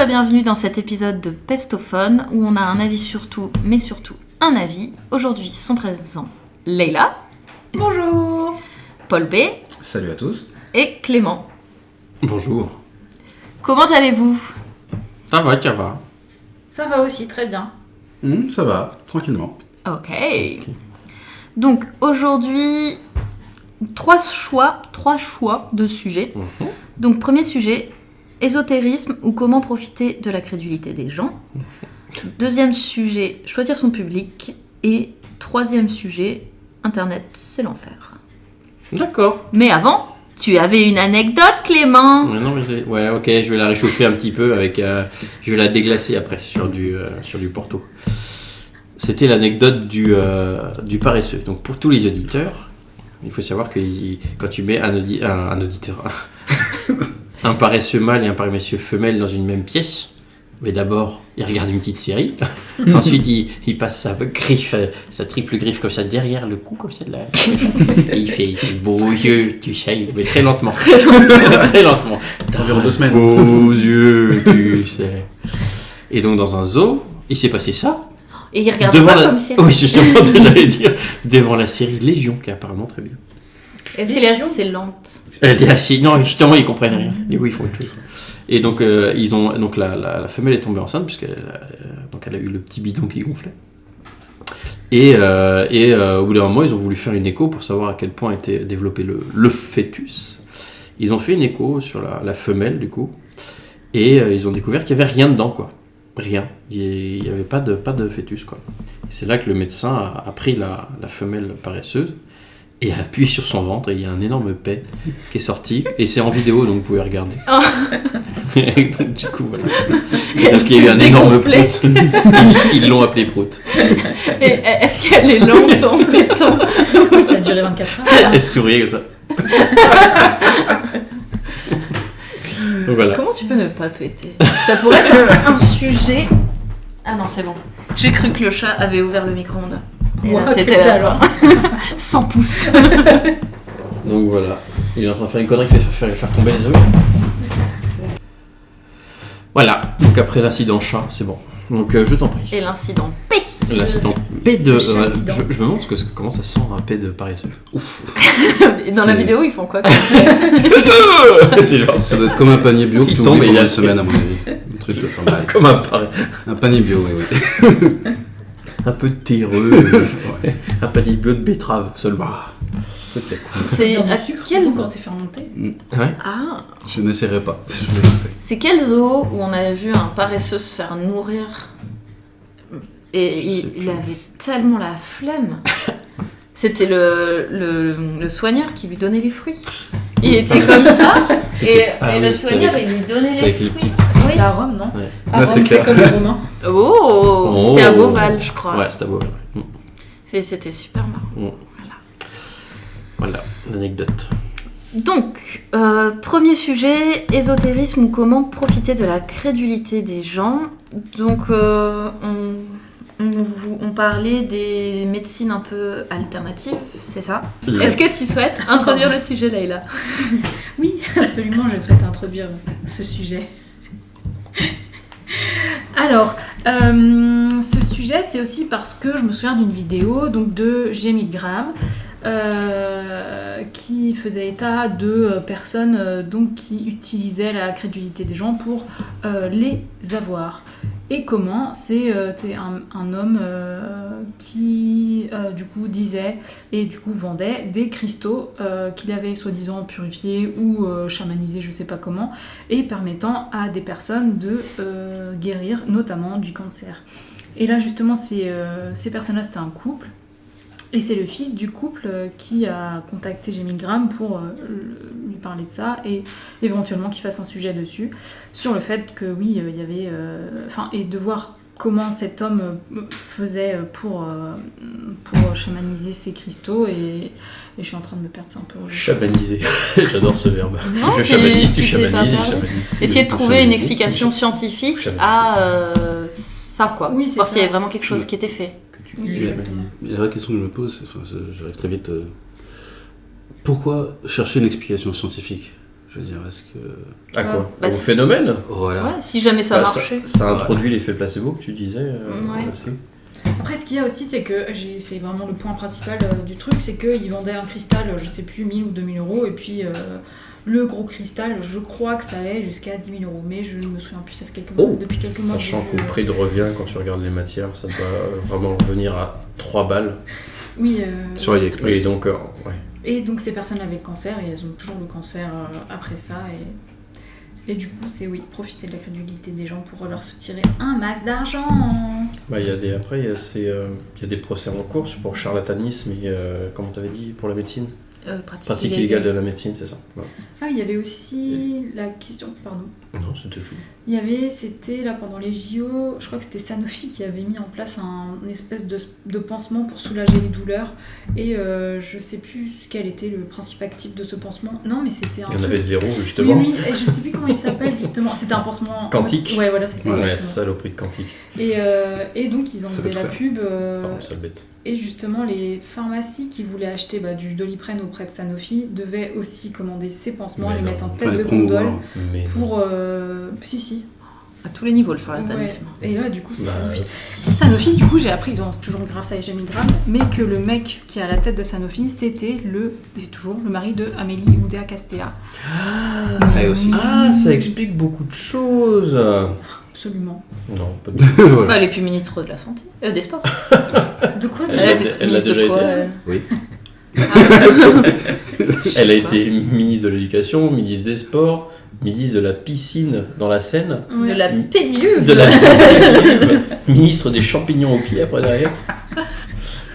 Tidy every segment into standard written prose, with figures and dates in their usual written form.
et bienvenue dans cet épisode de Pestophone où on a un avis sur tout, mais surtout un avis. Aujourd'hui sont présents Leïla. Bonjour. Paul B. Salut à tous. Et Clément. Bonjour. Comment allez-vous ? Ça va, ça va. Ça va aussi, très bien. Ça va, tranquillement. Ok. Donc aujourd'hui, trois choix de sujets. Donc premier sujet, ésotérisme ou comment profiter de la crédulité des gens. Deuxième sujet, choisir son public. Et troisième sujet, Internet, c'est l'enfer. D'accord. Mais avant, tu avais une anecdote, Clément. Non, mais ouais, ok, je vais la réchauffer un petit peu avec. Je vais la déglacer après sur du Porto. C'était l'anecdote du paresseux. Donc pour tous les auditeurs, il faut savoir que quand tu mets un auditeur, un paresseux mâle et un paresseux femelle dans une même pièce, mais d'abord il regarde une petite série, ensuite il passe sa griffe, sa triple griffe comme ça derrière le cou comme ça là, et il fait des beaux yeux, tu sais, mais très lentement, très lentement. Environ 2 semaines. Beaux yeux, tu sais. Et donc dans un zoo, il s'est passé ça. Et il regarde quoi comme série ? Oui, justement, j'allais dire, devant la série Légion, qui est apparemment très bien. Est-ce qu'elle est assez lente ? Elle est assez... Non, justement, ils comprennent rien. Du coup, ils font autre chose. Et donc, donc la femelle est tombée enceinte, puisqu'elle a eu le petit bidon qui gonflait. Et au bout d'un moment, ils ont voulu faire une écho pour savoir à quel point était développé le fœtus. Ils ont fait une écho sur la femelle, du coup. Et ils ont découvert qu'il n'y avait rien dedans, quoi. Rien, il n'y avait pas de fœtus, quoi. Et c'est là que le médecin a pris la femelle paresseuse et a appuyé sur son ventre et il y a un énorme paix qui est sorti et c'est en vidéo donc vous pouvez regarder. Oh. Et donc du coup voilà. Et donc il y a eu un énorme prout. Ils l'ont appelé prout. Et est-ce qu'elle est lente son pétant ? Ça a duré 24 heures. Elle souriait comme ça. Donc voilà. Comment tu peux ne pas péter ? Ça pourrait être un sujet... Ah non, c'est bon. J'ai cru que le chat avait ouvert le micro-ondes. Et là, c'était la fin. 100 pouces. Donc voilà. Il est en train de faire une connerie qui fait faire tomber les œufs. Voilà. Donc après l'incident chat, c'est bon. Donc je t'en prie. Et l'incident P. L'incident P de... je me demande comment ça sent un P de paresseux. Ouf. Dans la vidéo, ils font quoi ? C'est genre... Ça doit être comme un panier bio que Il tu tombe oublies et pendant il y a- une semaine à mon avis. Un truc de faire mal. Comme un paresseux. Un panier bio, oui. Un peu terreux. Un panier bio de betterave seulement. Peut-être. C'est Dans à du sucre, quel ça zoo ? s'est fermenté. Ouais. Ah, Je n'essaierai pas, si je le sais. c'est quel zoo où on avait vu un paresseux se faire nourrir et il avait tellement la flemme. C'était le soigneur qui lui donnait les fruits. Il était comme ça et le soigneur il lui donnait les avec les fruits. C'était Oui. à Rome, non Ouais. À Là, Rome, c'est c'est clair. comme les Romains. Oh, c'était à Beauval, je crois. Ouais, c'était beau. C'était super marrant. Voilà, l'anecdote. Donc, premier sujet, ésotérisme ou comment profiter de la crédulité des gens. Donc, on parlait des médecines un peu alternatives, c'est ça ? Est-ce que tu souhaites introduire le sujet, Leïla ? Oui, absolument, je souhaite introduire ce sujet. Alors, ce sujet, c'est aussi parce que je me souviens d'une vidéo donc, de Jamie Graham qui faisait état de personnes donc, qui utilisaient la crédulité des gens pour les avoir. Et comment c'était un homme qui du coup disait et du coup vendait des cristaux qu'il avait soi-disant purifiés ou chamanisés, je sais pas comment, et permettant à des personnes de guérir notamment du cancer. Et là justement ces personnes-là c'était un couple. Et c'est le fils du couple qui a contacté Jamie Graham pour lui parler de ça et éventuellement qu'il fasse un sujet dessus, sur le fait que oui, il y avait... et de voir comment cet homme faisait pour chamaniser ses cristaux et je suis en train de me perdre, c'est un peu... Chamaniser, j'adore ce verbe. Non, Je chamanise, tu tu t'es pas chamanises, il perdu. chamanise. Essayer de trouver une explication scientifique à ça, quoi. Oui, c'est voir ça. s'il y avait vraiment quelque chose qui était fait. Oui, exactement. Mais la vraie question que je me pose, j'arrive très vite. Pourquoi chercher une explication scientifique ? Je veux dire, est-ce que... À quoi Bah, Au si- phénomène Voilà. Ouais, si jamais ça Bah, marchait. ça introduit l'effet placebo que tu disais. Ouais. aussi. Après, ce qu'il y a aussi, c'est que c'est vraiment le point principal du truc, c'est qu'ils vendaient un cristal, je sais plus, 1000 ou 2000 euros, et puis le gros cristal, je crois que ça allait jusqu'à 10 000 euros, mais je ne me souviens plus, ça fait depuis quelques mois. Sachant que qu'au j'ai vu, prix de revient, quand tu regardes les matières, ça doit vraiment revenir à 3 balles. Oui, Sur AliExpress. Et donc, ouais. et donc ces personnes avaient le cancer, et elles ont toujours le cancer après ça, et du coup, c'est profiter de la crédulité des gens pour leur soutirer un max d'argent. Bah, après, il y a des procès en cours pour charlatanisme et, comment t'avais dit, pour la médecine Pratique illégale de la médecine, c'est ça. Ouais. Ah, il y avait aussi la question, pardon. Non, c'était tout. C'était là pendant les JO, je crois que c'était Sanofi qui avait mis en place une espèce de pansement pour soulager les douleurs. Et je sais plus quel était le principe actif de ce pansement. Non, mais c'était un Il y en truc... avait 0, justement. Oui, et je sais plus comment il s'appelle justement. C'était un pansement... Quantique. Ouais, voilà, c'est ça. Ouais, exactement. saloperie de quantique. Et donc ils en Ça faisaient peut la tout pub. Pardon, sale bête. Et justement, les pharmacies qui voulaient acheter du Doliprane auprès de Sanofi devaient aussi commander ces pansements, Mais les non, mettre en Enfin, tête les de gondole promouvoir. Mais pour... Si. À tous les niveaux, le charlatanisme. Ouais. Et là, du coup, c'est Bah, Sanofi. Et Sanofi, du coup, j'ai appris, ils ont toujours grâce à Ege Milgram, mais que le mec qui est à la tête de Sanofi, c'est toujours le mari de Amélie Oudéa Castéa. Elle aussi. Ah, ça explique beaucoup de choses. Absolument. Non, pas du tout. Voilà. Bah, elle est plus ministre de la Santé, des Sports. De quoi Elle déjà a- elle l'a ministre de déjà quoi, été. elle Oui. Elle a été ministre de l'Éducation, ministre des Sports, ministre de la piscine dans la Seine, Ouais. De la pédiluve. de la ministre des champignons au pied après derrière.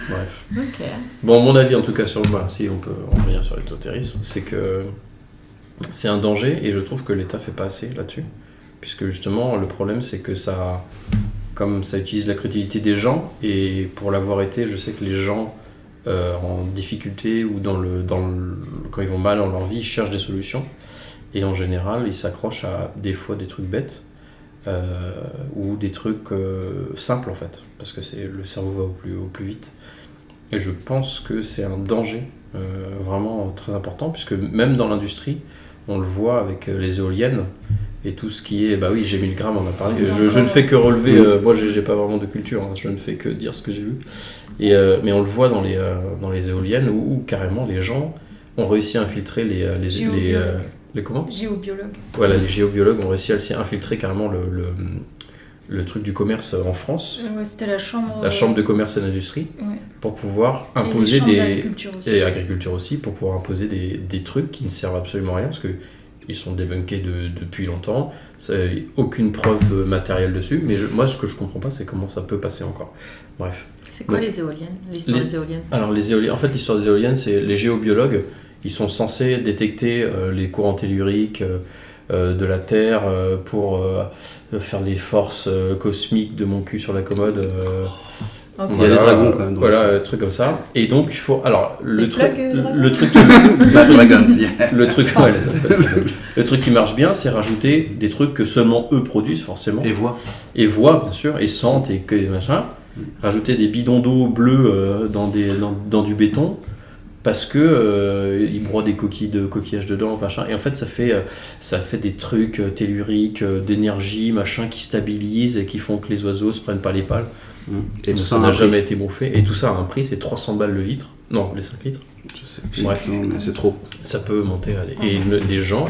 Bref. Ok. Bon, mon avis en tout cas sur le si on peut en revenir sur l'ésotérisme, c'est que c'est un danger et je trouve que l'État fait pas assez là-dessus. Puisque justement, le problème c'est que comme ça utilise la crédulité des gens, et pour l'avoir été, je sais que les gens en difficulté ou quand ils vont mal dans leur vie, ils cherchent des solutions. Et en général, ils s'accrochent à des fois des trucs bêtes ou des trucs simples en fait, parce que le cerveau va au plus vite. Et je pense que c'est un danger vraiment très important, puisque même dans l'industrie, on le voit avec les éoliennes et tout ce qui est... Bah oui, j'ai 1000 grammes, on a parlé. Je ne fais que relever... moi, j'ai pas vraiment de culture, hein, je ne fais que dire ce que j'ai vu. Mais on le voit dans les éoliennes où carrément les gens ont réussi à infiltrer les comment Géobiologue. Voilà, les géobiologues ont réussi à infiltrer carrément le truc du commerce en France, Ouais, c'était la chambre... la chambre de commerce et d'industrie, Ouais. pour pouvoir Et les imposer chambres des... d'agriculture aussi. Et agriculture aussi, pour pouvoir imposer des trucs qui ne servent absolument à rien, parce qu'ils sont débunkés depuis longtemps, aucune preuve matérielle dessus, mais moi ce que je comprends pas, c'est comment ça peut passer encore. Bref. C'est quoi Ouais. les éoliennes L'histoire des éoliennes Alors les éoliennes, en fait l'histoire des éoliennes, c'est les géobiologues, ils sont censés détecter les courants telluriques de la Terre pour faire les forces cosmiques de mon cul sur la commode. Ok. Il y a des dragons, quand même, dans Voilà, l'histoire. truc comme ça. Et donc il faut... Alors Des le truc... plaques, dragons Le truc... Black Dragons. Le truc, ouais, ça peut être- le truc qui marche bien, c'est rajouter des trucs que seulement eux produisent, forcément. Et voix. Et voient, bien sûr, et sentent, et que machin. Rajouter des bidons d'eau bleus dans du béton, parce que ils broient des coquillages dedans, machin. Et en fait, ça fait des trucs telluriques, d'énergie, machin, qui stabilisent et qui font que les oiseaux se prennent pas les pales. Et tout ça a n'a un jamais prix. été bouffé. Et tout ça a un prix, c'est 300 balles le litre. Non, les 5 litres. Je sais plus. Bref. Non, mais c'est trop. Ça peut monter à et les gens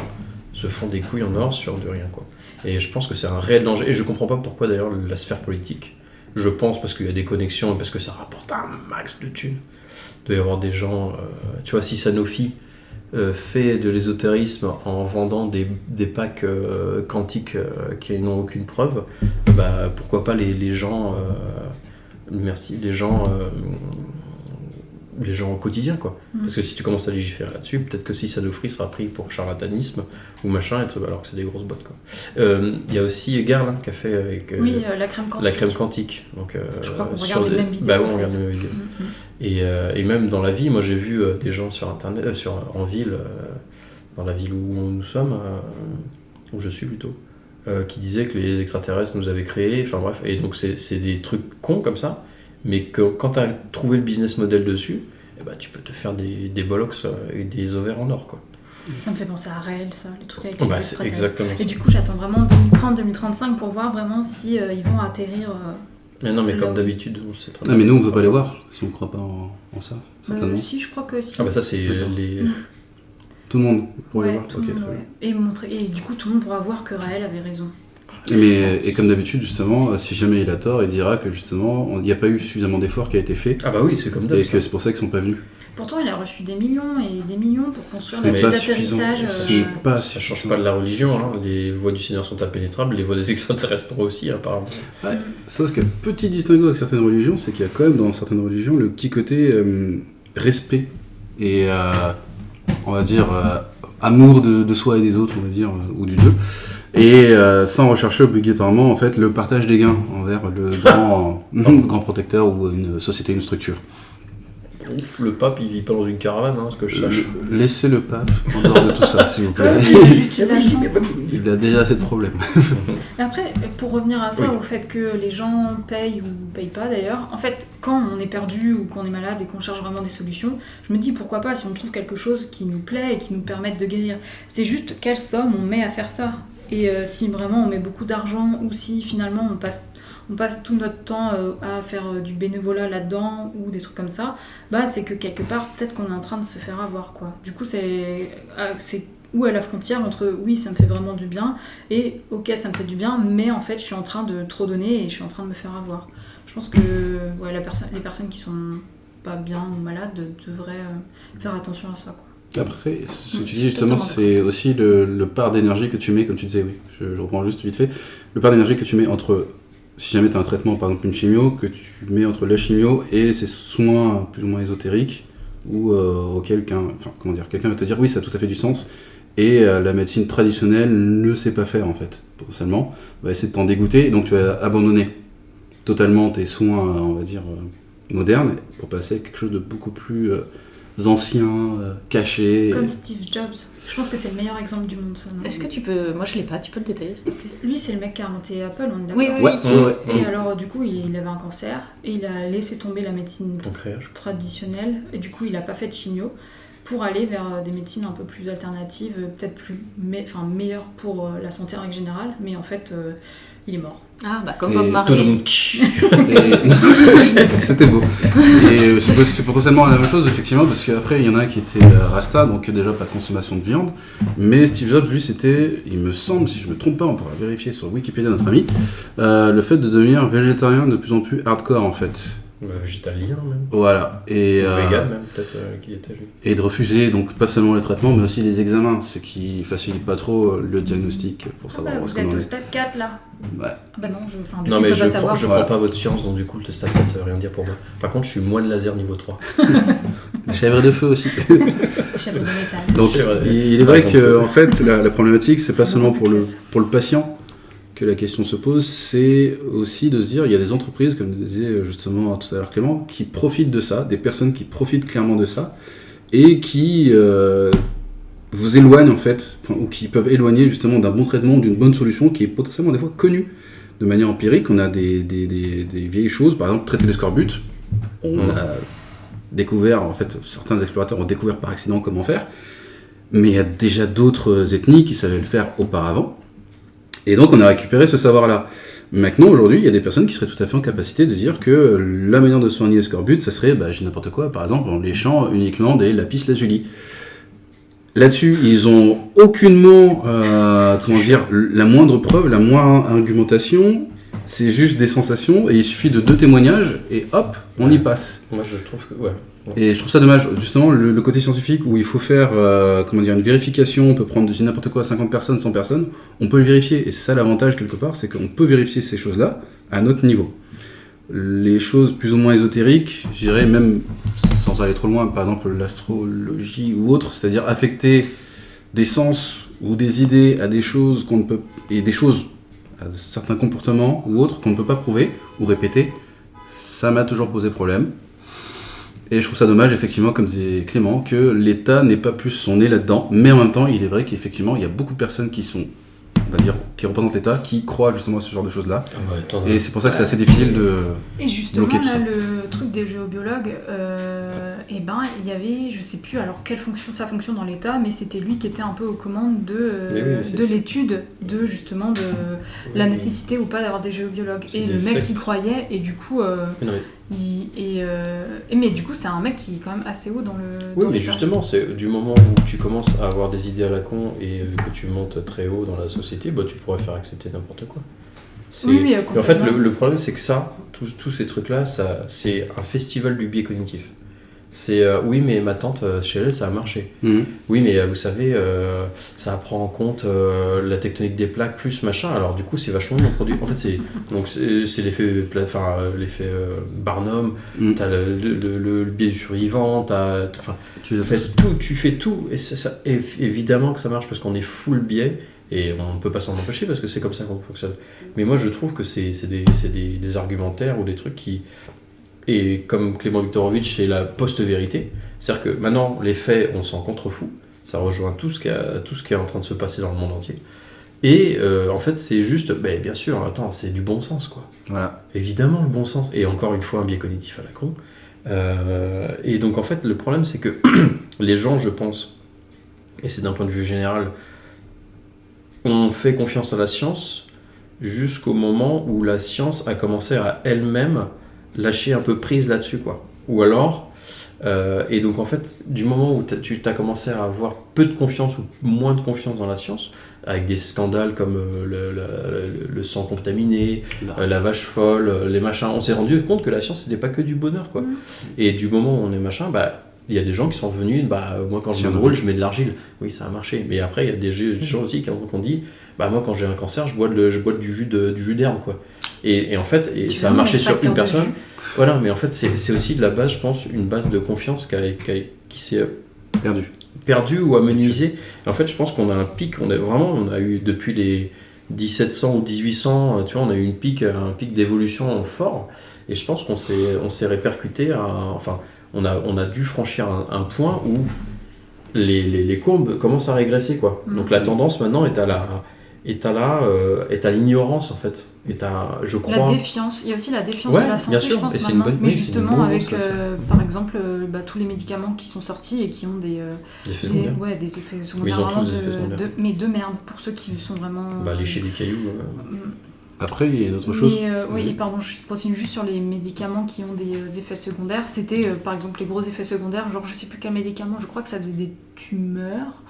se font des couilles en or sur de rien, quoi. Et je pense que c'est un réel danger. Et je comprends pas pourquoi d'ailleurs la sphère politique. Je pense parce qu'il y a des connexions et parce que ça rapporte un max de thunes. Il doit y avoir des gens. Tu vois, si Sanofi fait de l'ésotérisme en vendant des packs quantiques qui n'ont aucune preuve, bah pourquoi pas les gens. Les gens au quotidien, quoi. Parce que si tu commences à légiférer là-dessus, peut-être que si Sanofi sera pris pour charlatanisme ou machin, alors que c'est des grosses bottes, quoi. Il y a aussi Garl qui a fait avec Oui, la crème quantique. la crème quantique. Donc, Je crois qu'on sur regarde les mêmes vidéos, Bah oui, en on fait. regarde les mêmes vidéos. Mhm. Et même dans la vie, moi j'ai vu des gens sur internet, en ville, dans la ville où nous sommes, où je suis plutôt, qui disaient que les extraterrestres nous avaient créés, enfin bref, et donc c'est des trucs cons comme ça, mais que quand tu as trouvé le business model dessus, eh ben, tu peux te faire des bollocks et des ovaires en or, quoi. Ça me fait penser à Raël, ça, le truc avec Oh, les bah, c'est extraterrestres. exactement Et ça. du coup, j'attends vraiment 2030-2035 pour voir vraiment si ils vont atterrir. Mais non, mais Là, comme oui. d'habitude, on sait très Ah, bien mais nous, on que ne ça peut pas les sera voir si on ne croit pas en ça, certainement. Si, je crois que si. Ah bah ça, c'est D'accord. les... Tout le monde pourrait les Ouais, voir. tout Ok, le monde, très ouais. Et du coup, tout le monde pourra voir que Raël avait raison. bien. Et comme d'habitude, justement, si jamais il a tort, il dira que justement, il n'y a pas eu suffisamment d'efforts qui a été fait Ah bah oui, c'est comme d'hab. et ça. que c'est pour ça qu'ils sont pas venus. Pourtant, il a reçu des millions et des millions pour construire Ce la n'est piste pas suffisant. d'atterrissage. Ce n'est pas Ça change suffisant. pas de la religion, hein. Les voies du Seigneur sont impénétrables, les voies des extraterrestres aussi, apparemment. Sauf que petit distinguo avec certaines religions, c'est qu'il y a quand même dans certaines religions le petit côté respect et on va dire amour de soi et des autres, on va dire, ou du Dieu, et sans rechercher obligatoirement en fait le partage des gains envers le grand protecteur ou une société, une structure. Ouf, le pape, il vit pas dans une caravane, hein, ce que je sache. Laissez le pape en dehors de tout ça, s'il vous plaît. Il a juste eu de la chance. Il a déjà assez de problèmes. Et après, pour revenir à ça, Oui. au fait que les gens payent ou payent pas d'ailleurs, en fait, quand on est perdu ou qu'on est malade et qu'on cherche vraiment des solutions, je me dis pourquoi pas si on trouve quelque chose qui nous plaît et qui nous permette de guérir. C'est juste quelle somme on met à faire ça. Et si vraiment on met beaucoup d'argent ou si finalement on passe tout notre temps à faire du bénévolat là-dedans ou des trucs comme ça, bah c'est que quelque part peut-être qu'on est en train de se faire avoir quoi. Du coup c'est où est la frontière entre oui ça me fait vraiment du bien et ok ça me fait du bien mais en fait je suis en train de trop donner et je suis en train de me faire avoir. Je pense que ouais, les personnes qui sont pas bien ou malades devraient faire attention à ça quoi. Après, ce que tu Je dis suis justement, totalement c'est aussi le part d'énergie que tu mets, comme tu disais, oui, je reprends juste vite fait, le part d'énergie que tu mets entre, si jamais tu as un traitement, par exemple une chimio, que tu mets entre la chimio et ces soins plus ou moins ésotériques, ou auquel quelqu'un va te dire oui, ça a tout à fait du sens, et la médecine traditionnelle ne sait pas faire en fait, potentiellement, va essayer de t'en dégoûter, et donc tu vas abandonner totalement tes soins, on va dire, modernes, pour passer à quelque chose de beaucoup plus ancien, caché. Comme Steve Jobs. Je pense que c'est le meilleur exemple du monde ça. Non Est-ce que tu peux... Moi, je l'ai pas, tu peux le détailler, s'il te plaît? Lui c'est le mec qui a inventé Apple, on est d'accord. Oui, oui, Ouais, oui. ouais. Et alors, du coup, il avait un cancer et il a laissé tomber la médecine Pancréas. traditionnelle et du coup, il n'a pas fait de chimio pour aller vers des médecines un peu plus alternatives, peut-être meilleures pour la santé en règle générale, mais en fait, il est mort. Ah, bah, comme Et Bob Marley. Et- C'était beau. Et c'est potentiellement la même chose, effectivement, parce qu'après, il y en a un qui était Rasta, donc déjà pas de consommation de viande. Mais Steve Jobs, lui, c'était, il me semble, si je me trompe pas, on pourra vérifier sur Wikipédia, notre ami, le fait de devenir végétarien de plus en plus hardcore, en fait. Végétalien, même. Voilà. Et, Ou vegan, même, peut-être qu'il était lui. et de refuser, donc, pas seulement les traitements, mais aussi les examens, ce qui facilite pas trop le diagnostic pour savoir où est-ce Vous qu'on êtes en au est. stade 4 là. Ouais. Ah bah non, du Non, coup, mais il peut je pas prends, savoir. je prends pas votre science, donc du coup, le stade 4, ça veut rien dire pour moi. Par contre, je suis moine laser niveau 3. Chèvre de feu aussi. Chèvre de métal. Donc, C'est vrai. il est vrai Dragon que Feu. en fait, la problématique, c'est pas C'est seulement beaucoup pour plus le, classe. pour le patient que la question se pose, c'est aussi de se dire, il y a des entreprises, comme disait justement tout à l'heure Clément, qui profitent de ça, des personnes qui profitent clairement de ça, et qui vous éloignent en fait, ou qui peuvent éloigner justement d'un bon traitement, d'une bonne solution qui est potentiellement des fois connue de manière empirique. On a des vieilles choses, par exemple traiter le scorbut. On a découvert, en fait, certains explorateurs ont découvert par accident comment faire, mais il y a déjà d'autres ethnies qui savaient le faire auparavant, et donc on a récupéré ce savoir-là. Maintenant, aujourd'hui, il y a des personnes qui seraient tout à fait en capacité de dire que la manière de soigner le scorbut, ça serait, je dis n'importe quoi, par exemple, en léchant uniquement des lapis lazuli. Là-dessus, ils ont aucunement, la moindre preuve, la moindre argumentation. C'est juste des sensations, et il suffit de 2 témoignages, et hop, on y passe. Moi, je trouve que. Ouais. Et je trouve ça dommage, justement, le côté scientifique où il faut faire une vérification, on peut prendre, je dis n'importe quoi, 50 personnes, 100 personnes, on peut le vérifier. Et c'est ça l'avantage, quelque part, c'est qu'on peut vérifier ces choses-là à notre niveau. Les choses plus ou moins ésotériques, je dirais même, sans aller trop loin, par exemple l'astrologie ou autre, c'est-à-dire affecter des sens ou des idées à des choses qu'on ne peut... et des choses à certains comportements ou autres qu'on ne peut pas prouver ou répéter, ça m'a toujours posé problème. Et je trouve ça dommage, effectivement, comme disait Clément, que l'État n'ait pas plus son nez là-dedans, mais en même temps, il est vrai qu'effectivement, il y a beaucoup de personnes qui sont, on va dire, qui représentent l'État, qui croient justement à ce genre de choses-là. Attends, Et c'est pour ça que c'est assez difficile de... Et justement, bloquer tout là, ça. le truc des géobiologues, il y avait, je sais plus alors quelle fonction ça fonctionne dans l'État, mais c'était lui qui était un peu aux commandes de l'étude de justement de la nécessité ou pas d'avoir des géobiologues. C'est Et des le mec sectes. y croyait, et du coup, mais du coup, c'est un mec qui est quand même assez haut dans le. Oui, dans mais l'État. justement, c'est du moment où tu commences à avoir des idées à la con et que tu montes très haut dans la société, bah, tu pourrais faire accepter n'importe quoi. Oui, Mais en fait, complètement. le problème, c'est que tous ces trucs-là, c'est un festival du biais cognitif. C'est oui, mais ma tante, chez elle, ça a marché. Oui, mais vous savez, ça prend en compte la tectonique des plaques plus machin. Alors du coup, c'est vachement bien produit. En fait, c'est l'effet, l'effet Barnum. T'as le biais du survivant. Tu fais tout. Et évidemment que ça marche parce qu'on est full biais. Et on peut pas s'en empêcher parce que c'est comme ça qu'on fonctionne. Mais moi, je trouve que c'est des argumentaires ou des trucs qui... Et comme Clément Viktorovitch, c'est la post-vérité. C'est-à-dire que maintenant, les faits, on s'en contrefout. Ça rejoint tout ce qui est en train de se passer dans le monde entier. Et en fait, c'est juste, bien sûr, attends, c'est du bon sens, quoi. Voilà. Évidemment, le bon sens. Et encore une fois, un biais cognitif à la con. Et donc, en fait, le problème, c'est que les gens, je pense, et c'est d'un point de vue général, ont fait confiance à la science jusqu'au moment où la science a commencé à elle-même lâcher un peu prise là-dessus, quoi. Ou alors, et donc en fait, du moment où tu as commencé à avoir peu de confiance ou moins de confiance dans la science, avec des scandales comme le sang contaminé, la vache folle, les machins, on s'est rendu compte que la science, c'était pas que du bonheur, quoi. Et du moment où on est machin, il y a des gens qui sont venus, moi quand je me brûle, je mets de l'argile. Oui, ça a marché. Mais après, il y a des gens aussi qui ont dit, moi quand j'ai un cancer, je bois du jus d'herbe, quoi. Et en fait, ça a marché sur une personne. Voilà, mais en fait, c'est aussi de la base, je pense, une base de confiance qui s'est perdue ou amenuisée. Et en fait, je pense qu'on a un pic, on a eu depuis les 1700 ou 1800, tu vois, on a eu un pic d'évolution fort. Et je pense qu'on s'est répercuté on a dû franchir un point où les courbes commencent à régresser, quoi. Donc la tendance maintenant est à l'ignorance, en fait. Je crois... La défiance, il y a aussi la défiance de la santé, bien sûr. je pense, Et c'est maintenant. une bonne, mais justement, avec, ça. par exemple, tous les médicaments qui sont sortis et qui ont des effets secondaires. Mais ils ont tous des vraiment effets secondaires. mais de merde, pour ceux qui sont vraiment... lécher des cailloux... Après, il y a une autre chose. Oui, et pardon, je continue juste sur les médicaments qui ont des effets secondaires. C'était, par exemple, les gros effets secondaires, genre, je sais plus quel médicament, je crois que ça faisait des tumeurs.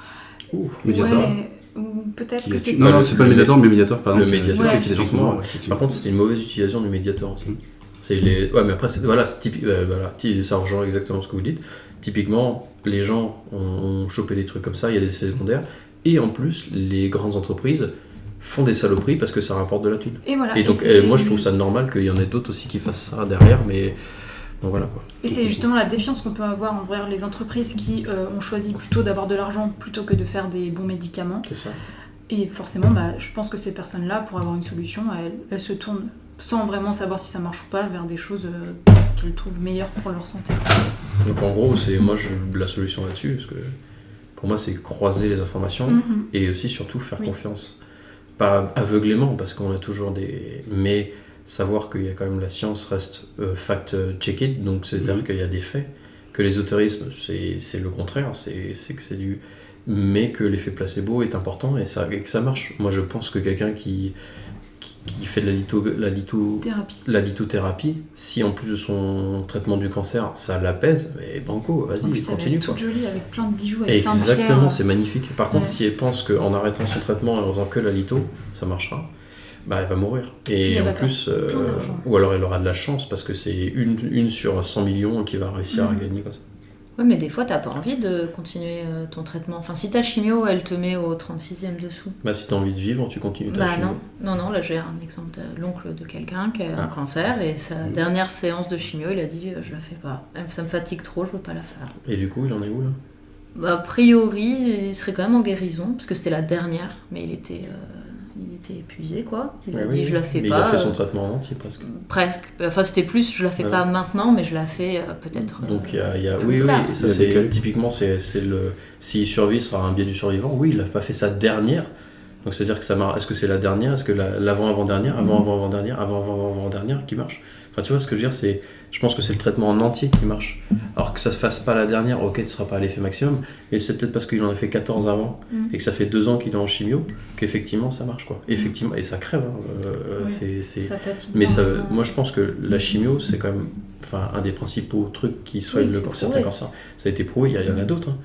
Médiator. Ouais, ou peut-être que c'est... Non, c'est pas le Mediator, mais Mediator, par exemple. Le Mediator, fait qu'il y a des gens qui sont morts. Par contre, c'était une mauvaise utilisation du Mediator aussi. Mais après, c'est typique, ça rejoint exactement ce que vous dites. Typiquement, les gens ont chopé des trucs comme ça, il y a des effets secondaires. Et en plus, les grandes entreprises font des saloperies parce que ça rapporte de la thune. Et voilà. Et donc, moi, je trouve ça normal qu'il y en ait d'autres aussi qui fassent ça derrière, mais bon, voilà, quoi. Et c'est justement la défiance qu'on peut avoir envers les entreprises qui ont choisi plutôt d'avoir de l'argent plutôt que de faire des bons médicaments. C'est ça. Et forcément, je pense que ces personnes-là, pour avoir une solution, elles se tournent sans vraiment savoir si ça marche ou pas vers des choses qu'elles trouvent meilleures pour leur santé. Donc en gros, moi la solution là-dessus, parce que pour moi, c'est croiser les informations et aussi surtout faire confiance. Pas aveuglément, parce qu'on a toujours mais savoir qu'il y a quand même la science reste fact-checked, donc c'est-à-dire qu'il y a des faits, que l'ésotérisme, c'est le contraire, c'est que c'est du... mais que l'effet placebo est important et que ça marche. Moi, je pense que quelqu'un qui fait de la lithothérapie, si en plus de son traitement du cancer, ça l'apaise, mais banco, vas-y, continue. Elle est toute jolie, avec plein de bijoux, avec plein de pierres. Exactement, c'est magnifique. Par contre, si elle pense qu'en arrêtant son traitement et en faisant que la litho, ça marchera, elle va mourir. Et en plus, ou alors elle aura de la chance parce que c'est une sur 100 millions qui va réussir à gagner comme ça. Ouais, mais des fois, t'as pas envie de continuer ton traitement. Enfin, si ta chimio, elle te met au 36e dessous. Si t'as envie de vivre, tu continues ta chimio. Non, là j'ai un exemple de l'oncle de quelqu'un qui a un cancer et sa dernière séance de chimio, il a dit je la fais pas. Ça me fatigue trop, je veux pas la faire. Et du coup, il en est où là ? A priori, il serait quand même en guérison, parce que c'était la dernière, mais il était épuisé, quoi. Il a dit je la fais pas. Il a fait son traitement en entier presque. Presque. Enfin, c'était plus je la fais pas maintenant, mais je la fais peut-être. Donc il y a ça c'est typiquement c'est le s'il survit, ce sera un biais du survivant. Oui, il a pas fait sa dernière. Donc c'est-à-dire que ça marche. Est-ce que c'est la dernière? Est-ce que l'avant-avant-dernière, avant-avant-avant-dernière, avant-avant-avant-dernière qui marche? Enfin, tu vois ce que je veux dire, je pense que c'est le traitement en entier qui marche. Alors que ça se fasse pas la dernière, ok, tu ne seras pas à l'effet maximum, mais c'est peut-être parce qu'il en a fait 14 avant et que ça fait 2 ans qu'il est en chimio qu'effectivement ça marche, quoi. Effectivement, et ça crève. Ça fatigue. Mais moi je pense que la chimio, c'est quand même un des principaux trucs qui soignent certains cancers. Ça a été prouvé, il y en a d'autres. Hein.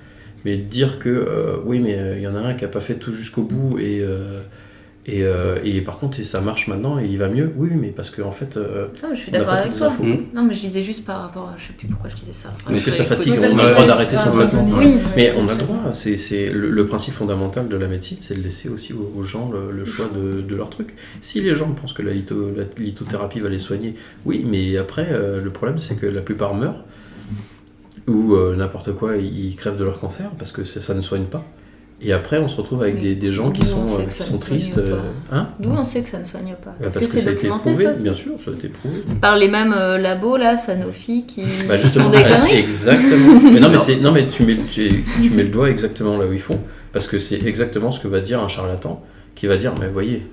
Mais dire que oui, mais il y en a un qui n'a pas fait tout jusqu'au bout et par contre ça marche maintenant et il va mieux, oui, mais parce que en fait non, mais je suis d'accord avec toi. Non, mais je disais juste par rapport à, je sais plus pourquoi je disais ça. Parce que ça fatigue, on a le droit d'arrêter son traitement. Oui. Mais on a le droit, c'est le principe fondamental de la médecine, c'est de laisser aussi aux gens le choix de leur truc. Si les gens pensent que la lithothérapie va les soigner, oui, mais après le problème c'est que la plupart meurent ou n'importe quoi, ils crèvent de leur cancer parce que ça ne soigne pas. Et après, on se retrouve avec des gens qui sont tristes. D'où on sait que ça ne soigne pas? Parce que ça a été prouvé, bien sûr, ça a été prouvé. Par les mêmes labos, là, Sanofi, qui justement, font des conneries. Exactement. mais tu mets le doigt exactement là où ils font. Parce que c'est exactement ce que va dire un charlatan, qui va dire, mais voyez,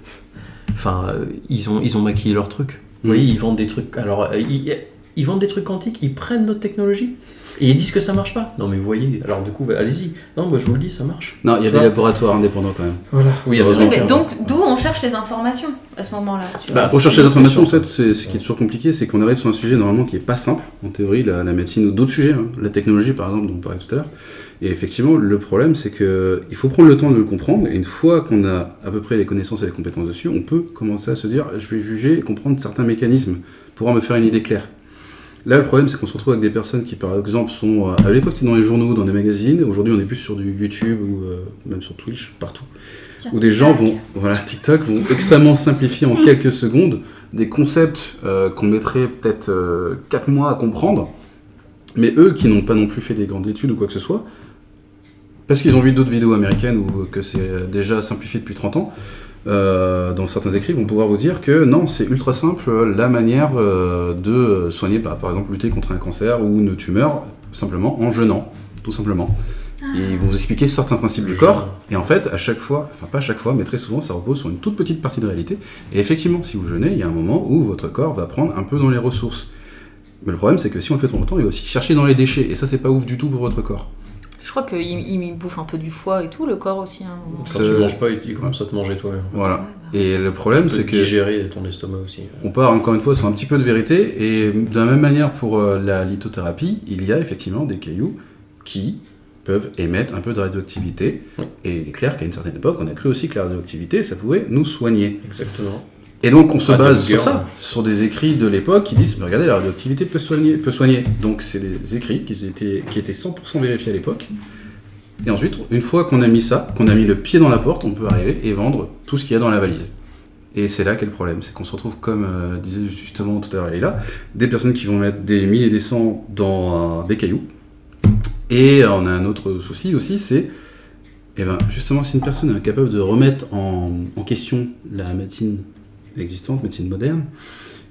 ils ont maquillé leur truc. Vous voyez, ils vendent des trucs. Alors, ils vendent des trucs quantiques, ils prennent notre technologie. Et ils disent que ça marche pas. Non mais vous voyez, alors du coup, allez-y. Non, moi je vous le dis, ça marche. Non, il y a des laboratoires indépendants quand même. Voilà. Oui, heureusement. Mais donc, d'où on cherche les informations à ce moment-là? Pour chercher les informations, en fait, ce qui est toujours compliqué, c'est qu'on arrive sur un sujet normalement qui est pas simple. En théorie, la médecine ou d'autres sujets, la technologie par exemple, dont on parlait tout à l'heure. Et effectivement, le problème, c'est qu'il faut prendre le temps de le comprendre. Et une fois qu'on a à peu près les connaissances et les compétences dessus, on peut commencer à se dire, je vais juger et comprendre certains mécanismes pour pouvoir me faire une idée claire. Là, le problème, c'est qu'on se retrouve avec des personnes qui, par exemple, sont... À l'époque, c'était dans les journaux, dans des magazines. Aujourd'hui, on est plus sur du YouTube ou même sur Twitch, partout. Où des gens vont... TikTok vont extrêmement simplifier en quelques secondes des concepts qu'on mettrait peut-être 4 mois à comprendre. Mais eux, qui n'ont pas non plus fait des grandes études ou quoi que ce soit, parce qu'ils ont vu d'autres vidéos américaines ou que c'est déjà simplifié depuis 30 ans, dans certains écrits vont pouvoir vous dire que non, c'est ultra simple la manière de soigner par exemple lutter contre un cancer ou une tumeur simplement en jeûnant, tout simplement. Et ils vont vous expliquer certains principes du corps et en fait à chaque fois, enfin pas à chaque fois mais très souvent ça repose sur une toute petite partie de réalité et effectivement si vous jeûnez il y a un moment où votre corps va prendre un peu dans les ressources, mais le problème c'est que si on le fait trop longtemps il va aussi chercher dans les déchets et ça c'est pas ouf du tout pour votre corps. Je crois qu'il bouffe un peu du foie et tout, le corps aussi. Quand tu manges pas, il commence à te manger toi. Voilà. Et le problème, c'est que... digérer ton estomac aussi. On part encore une fois sur un petit peu de vérité. Et de la même manière pour la lithothérapie, il y a effectivement des cailloux qui peuvent émettre un peu de radioactivité. Oui. Et il est clair qu'à une certaine époque, on a cru aussi que la radioactivité, ça pouvait nous soigner. Exactement. Et donc on se base sur ça, sur des écrits de l'époque qui disent mais regardez la radioactivité peut soigner. Donc c'est des écrits qui étaient 100% vérifiés à l'époque. Et ensuite, une fois qu'on a mis ça, qu'on a mis le pied dans la porte, on peut arriver et vendre tout ce qu'il y a dans la valise. Et c'est là qu'est le problème, c'est qu'on se retrouve comme disait justement tout à l'heure Leïla, des personnes qui vont mettre des 1000 et des 100 dans des cailloux. Et on a un autre souci aussi, c'est justement si une personne est incapable de remettre en question la médecine existante, médecine moderne,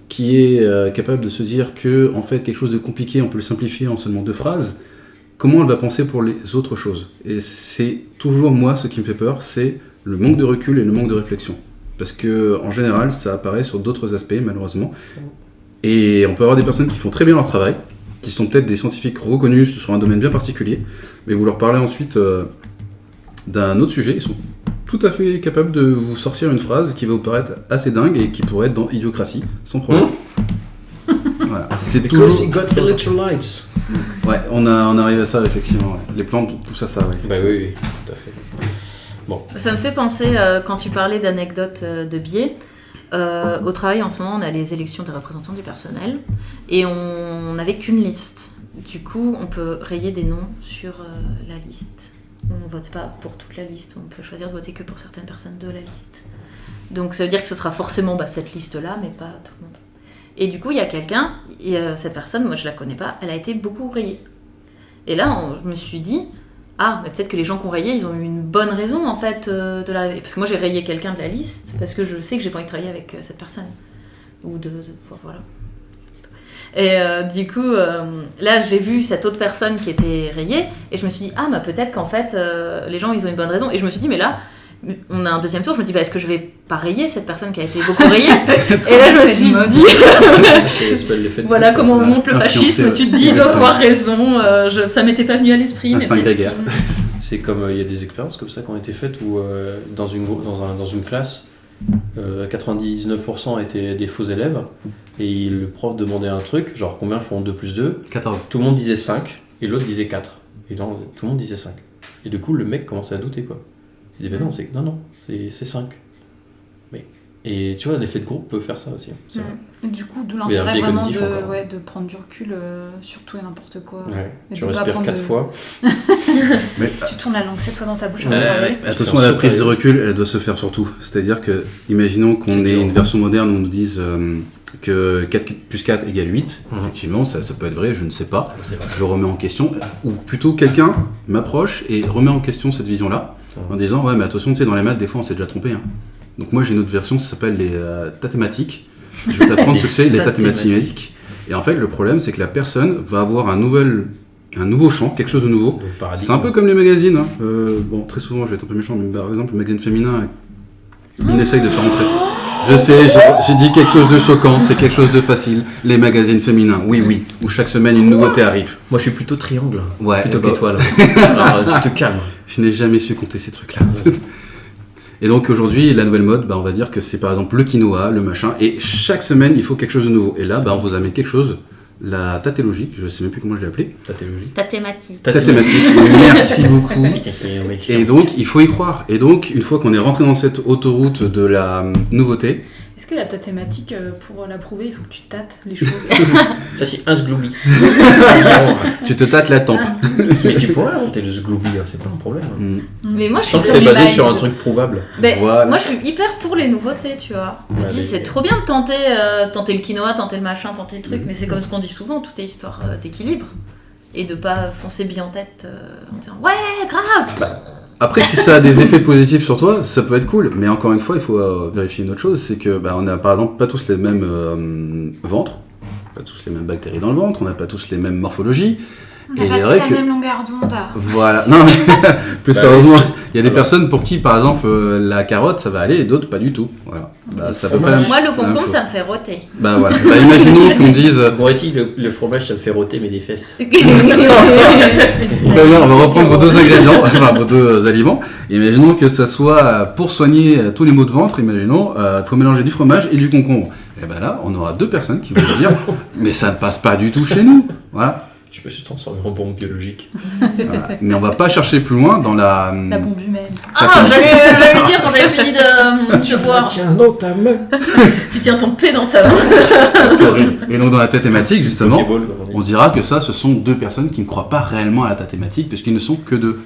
qui est capable de se dire que en fait quelque chose de compliqué, on peut le simplifier en seulement 2 phrases, comment elle va penser pour les autres choses? Et c'est toujours moi ce qui me fait peur, c'est le manque de recul et le manque de réflexion. Parce que en général, ça apparaît sur d'autres aspects, malheureusement. Et on peut avoir des personnes qui font très bien leur travail, qui sont peut-être des scientifiques reconnus sur un domaine bien particulier, mais vous leur parlez ensuite d'un autre sujet, ils sont tout à fait capable de vous sortir une phrase qui va vous paraître assez dingue et qui pourrait être dans Idiocratie, sans problème. Voilà. C'est Because you got electrolytes. Ouais, on arrive à ça, effectivement. Ouais. Les plantes poussent à ça, ouais. Bah oui, tout à fait. Bon. Ça me fait penser, quand tu parlais d'anecdotes de biais, au travail en ce moment, on a les élections des représentants du personnel et on n'avait qu'une liste. Du coup, on peut rayer des noms sur la liste. On ne vote pas pour toute la liste, on peut choisir de voter que pour certaines personnes de la liste. Donc ça veut dire que ce sera forcément cette liste-là, mais pas tout le monde. Et du coup, il y a quelqu'un, et cette personne, moi je la connais pas, elle a été beaucoup rayée. Et là, je me suis dit, mais peut-être que les gens qui ont rayé, ils ont eu une bonne raison en fait de la rayer. Parce que moi j'ai rayé quelqu'un de la liste, parce que je sais que j'ai pas envie de travailler avec cette personne. Ou voilà. Et du coup, là j'ai vu cette autre personne qui était rayée, et je me suis dit, peut-être qu'en fait, les gens ils ont une bonne raison. Et je me suis dit, mais là, On a un deuxième tour, je me dis, est-ce que je vais pas rayer cette personne qui a été beaucoup rayée? Et là, je me suis dit, Ça s'appelle l'effet de voilà groupe. comment on monte le fascisme. Tu te dis, il doit avoir raison. Ça m'étais pas venu à l'esprit. Instinct grégaire. C'est comme il y a des expériences comme ça qui ont été faites où dans une classe, 99% étaient des faux élèves et le prof demandait un truc, genre combien font 2 plus 2? 14. Tout le monde disait 5 et l'autre disait 4. Et là, tout le monde disait 5. Et du coup, le mec commençait à douter, quoi. Il dit, non, c'est 5. Mais, et tu vois, l'effet de groupe peut faire ça aussi. C'est vrai. Du coup, d'où Mais un l'intérêt biais vraiment cognitif encore. de prendre du recul sur tout et n'importe quoi. Ouais. Et Tu de pas respires prendre 4 fois. Mais Tu tournes la langue 7 fois dans ta bouche avant de parler. attention, la prise de recul, elle doit se faire sur tout. C'est-à-dire que, imaginons qu'on C'est ait dur. une version moderne où on nous dise que 4 plus 4 égale 8. Effectivement, ça peut être vrai, je ne sais pas. C'est vrai. Je remets en question, ou plutôt quelqu'un m'approche et remet en question cette vision-là, en disant, ouais, mais attention, tu sais, dans les maths, des fois, on s'est déjà trompé. Hein. Donc moi, j'ai une autre version, ça s'appelle les tathématiques. Je vais t'apprendre ce que c'est, les tathématiques. Et en fait, le problème, c'est que la personne va avoir un nouveau champ, quelque chose de nouveau. Donc, paradigme. C'est un peu comme les magazines. Hein. Bon, très souvent, je vais être un peu méchant, mais par exemple, le magazine féminin, on essaye de faire entrer. Je sais, j'ai dit quelque chose de choquant, c'est quelque chose de facile. Les magazines féminins, oui, où chaque semaine une nouveauté arrive. Moi, je suis plutôt triangle, Ouais, plutôt bah, qu'étoile. Alors, tu te calmes. je n'ai jamais su compter ces trucs-là. Et donc aujourd'hui, la nouvelle mode, on va dire que c'est par exemple le quinoa, le machin, et chaque semaine, il faut quelque chose de nouveau. Et là, on vous amène quelque chose, la tathélogie, je sais même plus comment je l'ai appelée. Tathéologie. Ta thématique. Tathématique, merci beaucoup. Et Et donc, il faut y croire. Et donc, une fois qu'on est rentré dans cette autoroute de la nouveauté, Est-ce que la thématique, pour l'approuver, il faut que tu tâtes les choses? ça, c'est un sgloubi. tu te tâtes la tempe. Mais tu pourrais inventer le sgloubi, hein, c'est pas un problème. Mm. Mais moi, je suis Tant que comme c'est les basé Miles. sur un truc prouvable. Ben, Voilà. Moi, je suis hyper pour les nouveautés, tu vois. Je me Ouais, dis, mais- c'est trop bien de tenter le quinoa, tenter le machin, tenter le truc, mais c'est comme ce qu'on dit souvent, tout est histoire d'équilibre. Et de pas foncer bien en tête en disant ouais, grave. Après, si ça a des effets positifs sur toi, ça peut être cool. Mais encore une fois, il faut vérifier une autre chose, c'est que on a par exemple pas tous les mêmes ventres, pas tous les mêmes bactéries dans le ventre, on n'a pas tous les mêmes morphologies. On Et il n'a est pas vrai tous que la même longueur d'onde. voilà, non mais plus Bah, sérieusement, oui. il y a des Alors. personnes pour qui par exemple la carotte ça va aller et d'autres pas du tout. Voilà. Bah, c'est à peu près la Moi, le la même concombre, chose. ça me fait roter. Bah voilà. Bah, imaginons qu'on dise Moi aussi, le fromage, ça me fait roter, mais des fesses. Très bien, on va reprendre vos deux ingrédients, enfin vos deux aliments. Imaginons que ça soit pour soigner tous les maux de ventre, imaginons, faut mélanger du fromage et du concombre. Et ben là, on aura deux personnes qui vont se dire, mais ça ne passe pas du tout chez nous. Voilà. Je me suis transformé en bombe biologique. Voilà. Mais on va pas chercher plus loin dans la. La bombe humaine. Ah, j'allais dire quand j'avais fini de boire. Tiens, dans ta main. Tu tiens ton P dans ta main. Et donc dans la thématique, justement, Pokéball, comme on dit. on dira que ça, ce sont deux personnes qui ne croient pas réellement à la thématique, puisqu'ils ne sont que deux.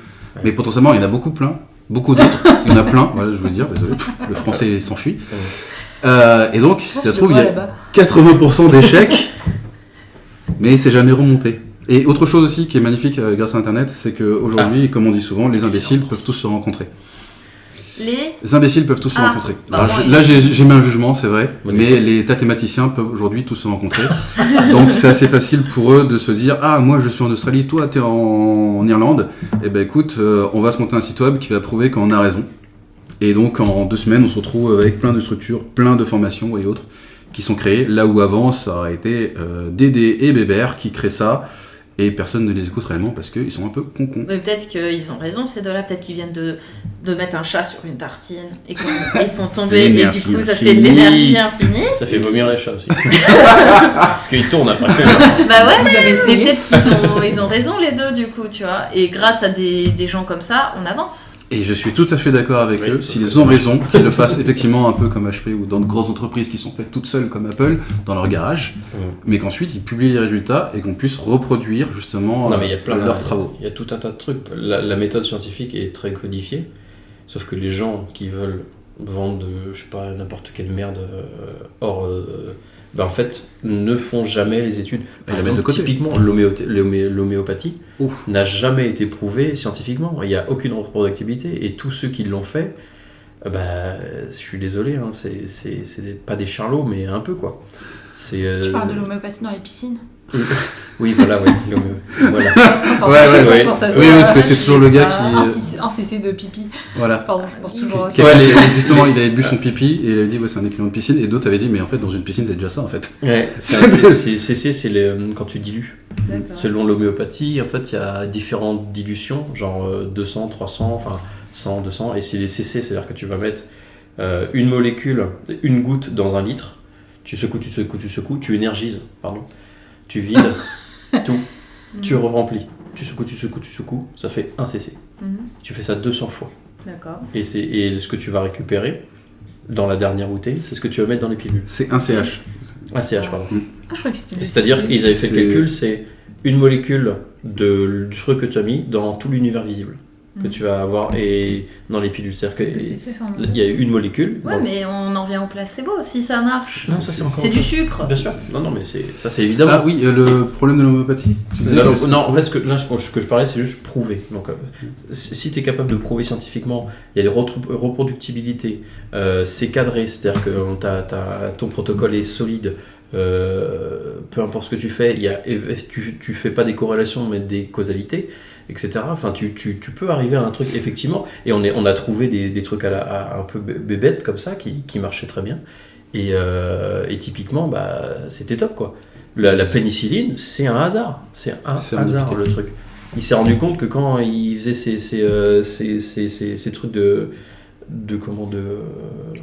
Mais potentiellement, il y en a beaucoup d'autres. Il y en a plein, voilà, je veux dire, désolé, le français s'enfuit. Et donc, si ça se trouve, il y a 80% d'échecs, mais c'est jamais remonté. Et autre chose aussi qui est magnifique grâce à Internet, c'est qu'aujourd'hui, comme on dit souvent, les imbéciles peuvent tous se rencontrer. Les imbéciles peuvent tous se rencontrer. bah, Alors, bon, là, j'ai mis un jugement, c'est vrai, Bon, mais les tathématiciens peuvent aujourd'hui tous se rencontrer. Donc, c'est assez facile pour eux de se dire « Ah, moi, je suis en Australie, toi, t'es en Irlande. Eh ben, écoute, on va se monter un site web qui va prouver qu'on a raison. » Et donc, en 2 semaines, on se retrouve avec plein de structures, plein de formations et autres qui sont créées. Là où avant, ça aurait été Dédé et Bébert qui créent ça. Et personne ne les écoute réellement parce qu'ils sont un peu con-con. Mais peut-être qu'ils ont raison, ces deux-là. Peut-être qu'ils viennent de mettre un chat sur une tartine et qu'ils font tomber. Et du L'énergie coup, ça fait de infinie. l'énergie infinie. Ça fait vomir les chats aussi. Parce qu'ils tournent après. Bah ouais, Vous avez mais essayé peut-être qu'ils ont raison les deux du coup, tu vois. Et grâce à des gens comme ça, on avance. Et je suis tout à fait d'accord avec Oui, eux. ça S'ils fait ont ça. raison, qu'ils le fassent effectivement un peu comme HP ou dans de grosses entreprises qui sont faites toutes seules comme Apple, dans leur garage, mais qu'ensuite ils publient les résultats et qu'on puisse reproduire justement Non, mais il y a plein leurs travaux. Il y a tout un tas de trucs. La méthode scientifique est très codifiée, sauf que les gens qui veulent vendre, je sais pas, n'importe quelle merde en fait, ne font jamais les études. Par la exemple, mettent de côté. typiquement, l'homéopathie Ouf. n'a jamais été prouvée scientifiquement. Il n'y a aucune reproductibilité, et tous ceux qui l'ont fait, je suis désolé, hein, c'est pas des charlots, mais un peu quoi. C'est, Tu parles de l'homéopathie dans les piscines? Oui, voilà, oui. Voilà. Pardon, je pense à ça. Oui, parce que c'est toujours le gars qui... Un CC de pipi. Voilà. Pardon, je pense toujours à ça. Justement, il avait bu son pipi et il avait dit c'est un équivalent de piscine, et d'autres avaient dit mais en fait dans une piscine c'est déjà ça en fait. Ouais, c'est quand tu dilues. D'accord. Selon l'homéopathie, en fait, il y a différentes dilutions, genre 200, 300, enfin 100, 200, et c'est les CC, c'est-à-dire que tu vas mettre une molécule, une goutte dans un litre, tu secoues, tu énergises, pardon, tu vides tout, tu re-remplis, tu secoues, ça fait 1 CC. Tu fais ça 200 fois. D'accord. Et ce que tu vas récupérer dans la dernière bouteille, c'est ce que tu vas mettre dans les pilules. C'est un CH. Un CH, pardon. Ah, je crois que c'était. C'est-à-dire qu'ils avaient fait le calcul, c'est une molécule du truc que tu as mis dans tout l'univers visible que tu vas avoir et dans les pilules. C'est-à-dire qu'il y a une molécule. Ouais, mais on en revient au placebo si ça marche. Non, ça c'est encore. C'est du sucre. Bien sûr. Non, mais ça c'est évidemment. Ah oui, le problème de l'homéopathie. Non, en fait, ce que je parlais, c'est juste prouver. Donc, si tu es capable de prouver scientifiquement, il y a des reproductibilités, c'est cadré, c'est-à-dire que ton protocole est solide. Peu importe ce que tu fais, tu fais pas des corrélations mais des causalités, etc. Enfin, tu peux arriver à un truc effectivement, et on a trouvé des trucs à un peu bébêtes comme ça qui marchaient très bien, et typiquement c'était top quoi. La pénicilline, c'est un hasard, c'est un hasard le truc. Il s'est rendu compte que quand il faisait ces trucs de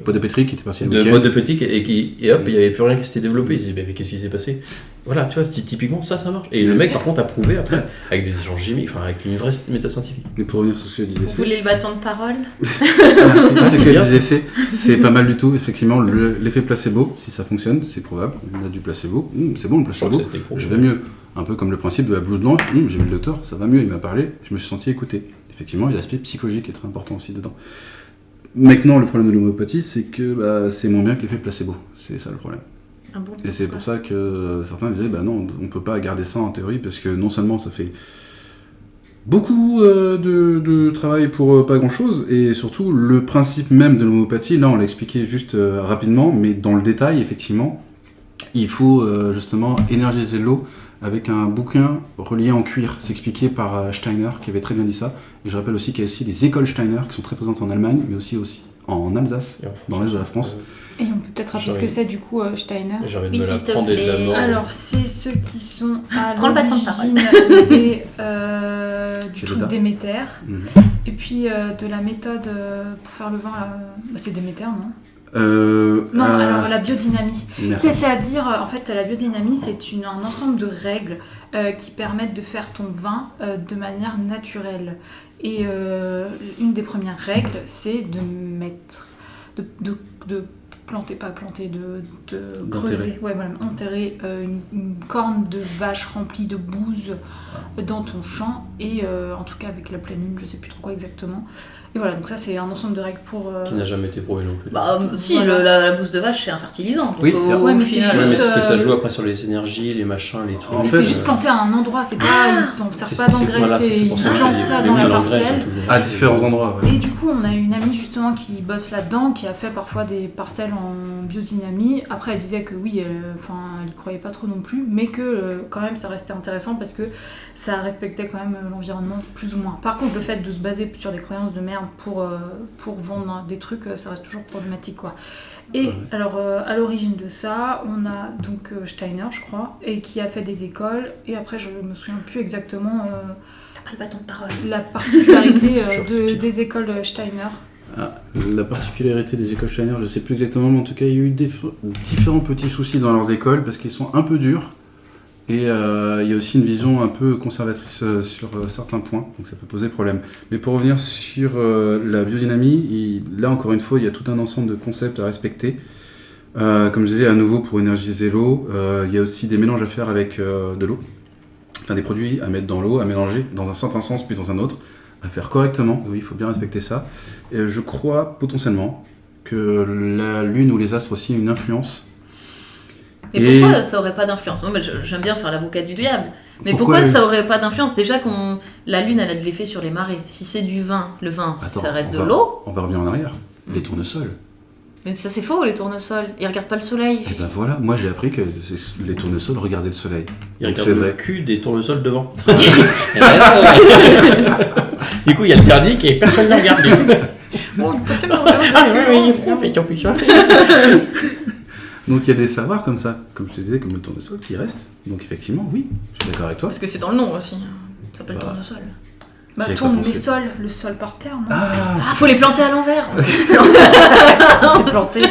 pot de pétri qui était parti de mode de pétri et hop, il n'y avait plus rien qui s'était développé. Il se dit mais qu'est-ce qui s'est passé? Voilà, tu vois, typiquement ça marche. Et le mec par contre a prouvé après avec des échanges chimiques, enfin avec une vraie méthode scientifique. Mais pour revenir sur ce que disait Vous voulez le bâton de parole? c'est ce que disait c'est pas mal du tout effectivement l'effet placebo, si ça fonctionne, c'est probable. On a du placebo, c'est bon le placebo, je vais mieux. Un peu comme le principe de la blouse blanche, j'ai vu le docteur, ça va mieux, il m'a parlé, je me suis senti écouté. Effectivement, il y a l'aspect psychologique qui est très important aussi dedans. Maintenant, le problème de l'homéopathie, c'est que c'est moins bien que l'effet placebo. C'est ça le problème. Ah bon, et c'est pour ça que certains disaient non, on peut pas garder ça en théorie, parce que non seulement ça fait beaucoup de travail pour pas grand chose, et surtout le principe même de l'homéopathie, là on l'a expliqué juste rapidement, mais dans le détail, effectivement, il faut justement énergiser l'eau avec un bouquin relié en cuir. C'est expliqué par Steiner, qui avait très bien dit ça. Et je rappelle aussi qu'il y a aussi les écoles Steiner, qui sont très présentes en Allemagne, mais aussi en Alsace, dans l'est de la France. Et on peut peut-être rappeler ce que c'est du coup Steiner. J'ai envie de me la prendre et de la mort. Alors c'est ceux qui sont à l'origine du truc Déméter. Et puis de la méthode pour faire le vin, c'est Déméter, non? Non, alors la biodynamie. Merci. C'est-à-dire, en fait, la biodynamie, c'est un ensemble de règles qui permettent de faire ton vin de manière naturelle. Et une des premières règles, c'est de mettre, de creuser, enterrer une corne de vache remplie de bouse dans ton champ, et en tout cas avec la pleine lune, je sais plus trop quoi exactement. Et voilà, donc ça c'est un ensemble de règles pour... Qui n'a jamais été prouvé non plus. Si, la bouse de vache c'est un fertilisant. Oui, mais c'est juste... mais c'est que ça joue après sur les énergies, les machins, les trucs. Mais c'est juste planté à un endroit, c'est pas, ils s'en servent pas d'engrais, ils plantent ça dans la parcelle. À différents endroits, ouais. Et du coup, on a une amie justement qui bosse là-dedans, qui a fait parfois des parcelles en biodynamie. Après, elle disait que oui, elle y croyait pas trop non plus, mais que quand même ça restait intéressant parce que ça respectait quand même l'environnement plus ou moins. Par contre, le fait de se baser sur des croyances de merde pour vendre des trucs, ça reste toujours problématique, quoi. Et alors, à l'origine de ça, on a donc Steiner, je crois, et qui a fait des écoles, et après, je me souviens plus exactement le bâton de parole. La particularité des écoles Steiner. La particularité des écoles Steiner, je sais plus exactement, mais en tout cas, il y a eu différents petits soucis dans leurs écoles, parce qu'ils sont un peu durs. Et il y a aussi une vision un peu conservatrice sur certains points, donc ça peut poser problème. Mais pour revenir sur la biodynamie, là encore une fois, il y a tout un ensemble de concepts à respecter. Comme je disais, à nouveau, pour énergiser l'eau, il y a aussi des mélanges à faire avec de l'eau. Enfin, des produits à mettre dans l'eau, à mélanger dans un certain sens puis dans un autre, à faire correctement. Oui, il faut bien respecter ça. Et je crois potentiellement que la Lune ou les astres aussi ont une influence. Et pourquoi ça aurait pas d'influence? Moi, j'aime bien faire l'avocat du diable. Mais pourquoi ça aurait pas d'influence? Déjà, la Lune, elle a de l'effet sur les marées. Si c'est du vin, le vin, ça reste de l'eau. On va revenir en arrière. Les tournesols. Mais ça c'est faux, les tournesols. Ils regardent pas le soleil. Et ben voilà, moi j'ai appris que les tournesols regardaient le soleil. Il Donc, regarde c'est le vrai. cul des tournesols devant. Du coup, il y a le thermique et personne ne le regarde. Donc il y a des savoirs comme ça, comme je te disais, comme le tournesol qui reste. Donc effectivement, oui, je suis d'accord avec toi. Parce que c'est dans le nom aussi. Ça s'appelle Bah, tournesol. Bah, J'y ai tourne pas des pensé. sols, le sol par terre, non Ah, Ah, faut les planter à l'envers. On s'est planté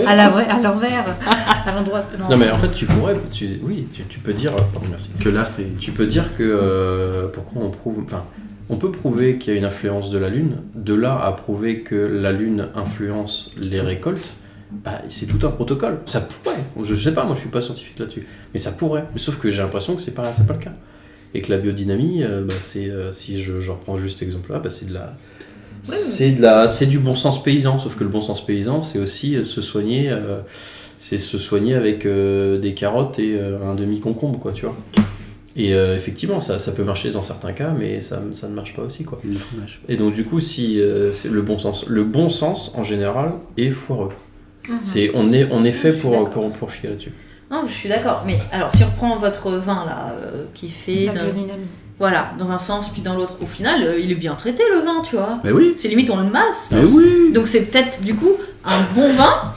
à l'envers, à l'endroit. Non, mais en fait, tu pourrais. Tu peux dire. Pardon, merci. que l'astre est... Tu peux dire que. Pourquoi on prouve. Enfin, on peut prouver qu'il y a une influence de la Lune. De là à prouver que la Lune influence les récoltes, bah, c'est tout un protocole. Ça pourrait. Je sais pas, moi je suis pas scientifique là-dessus. Mais ça pourrait. Mais sauf que j'ai l'impression que c'est pas le cas. Et que la biodynamie, si je reprends juste cet exemple-là, c'est de la. C'est du bon sens paysan, sauf que le bon sens paysan, c'est aussi se soigner, avec des carottes et un demi-concombre, quoi, tu vois. Et effectivement, ça peut marcher dans certains cas, mais ça ne marche pas aussi, quoi. le fromage. Et donc du coup, si c'est le bon sens en général est foireux. On est fait pour chier là-dessus. Non, je suis d'accord. Mais alors, si on reprend votre vin là, qui fait La biodynamie. voilà, dans un sens puis dans l'autre, au final, il est bien traité le vin, tu vois. Mais oui, C'est limite on le masse. mais oui. Donc c'est peut-être du coup un bon vin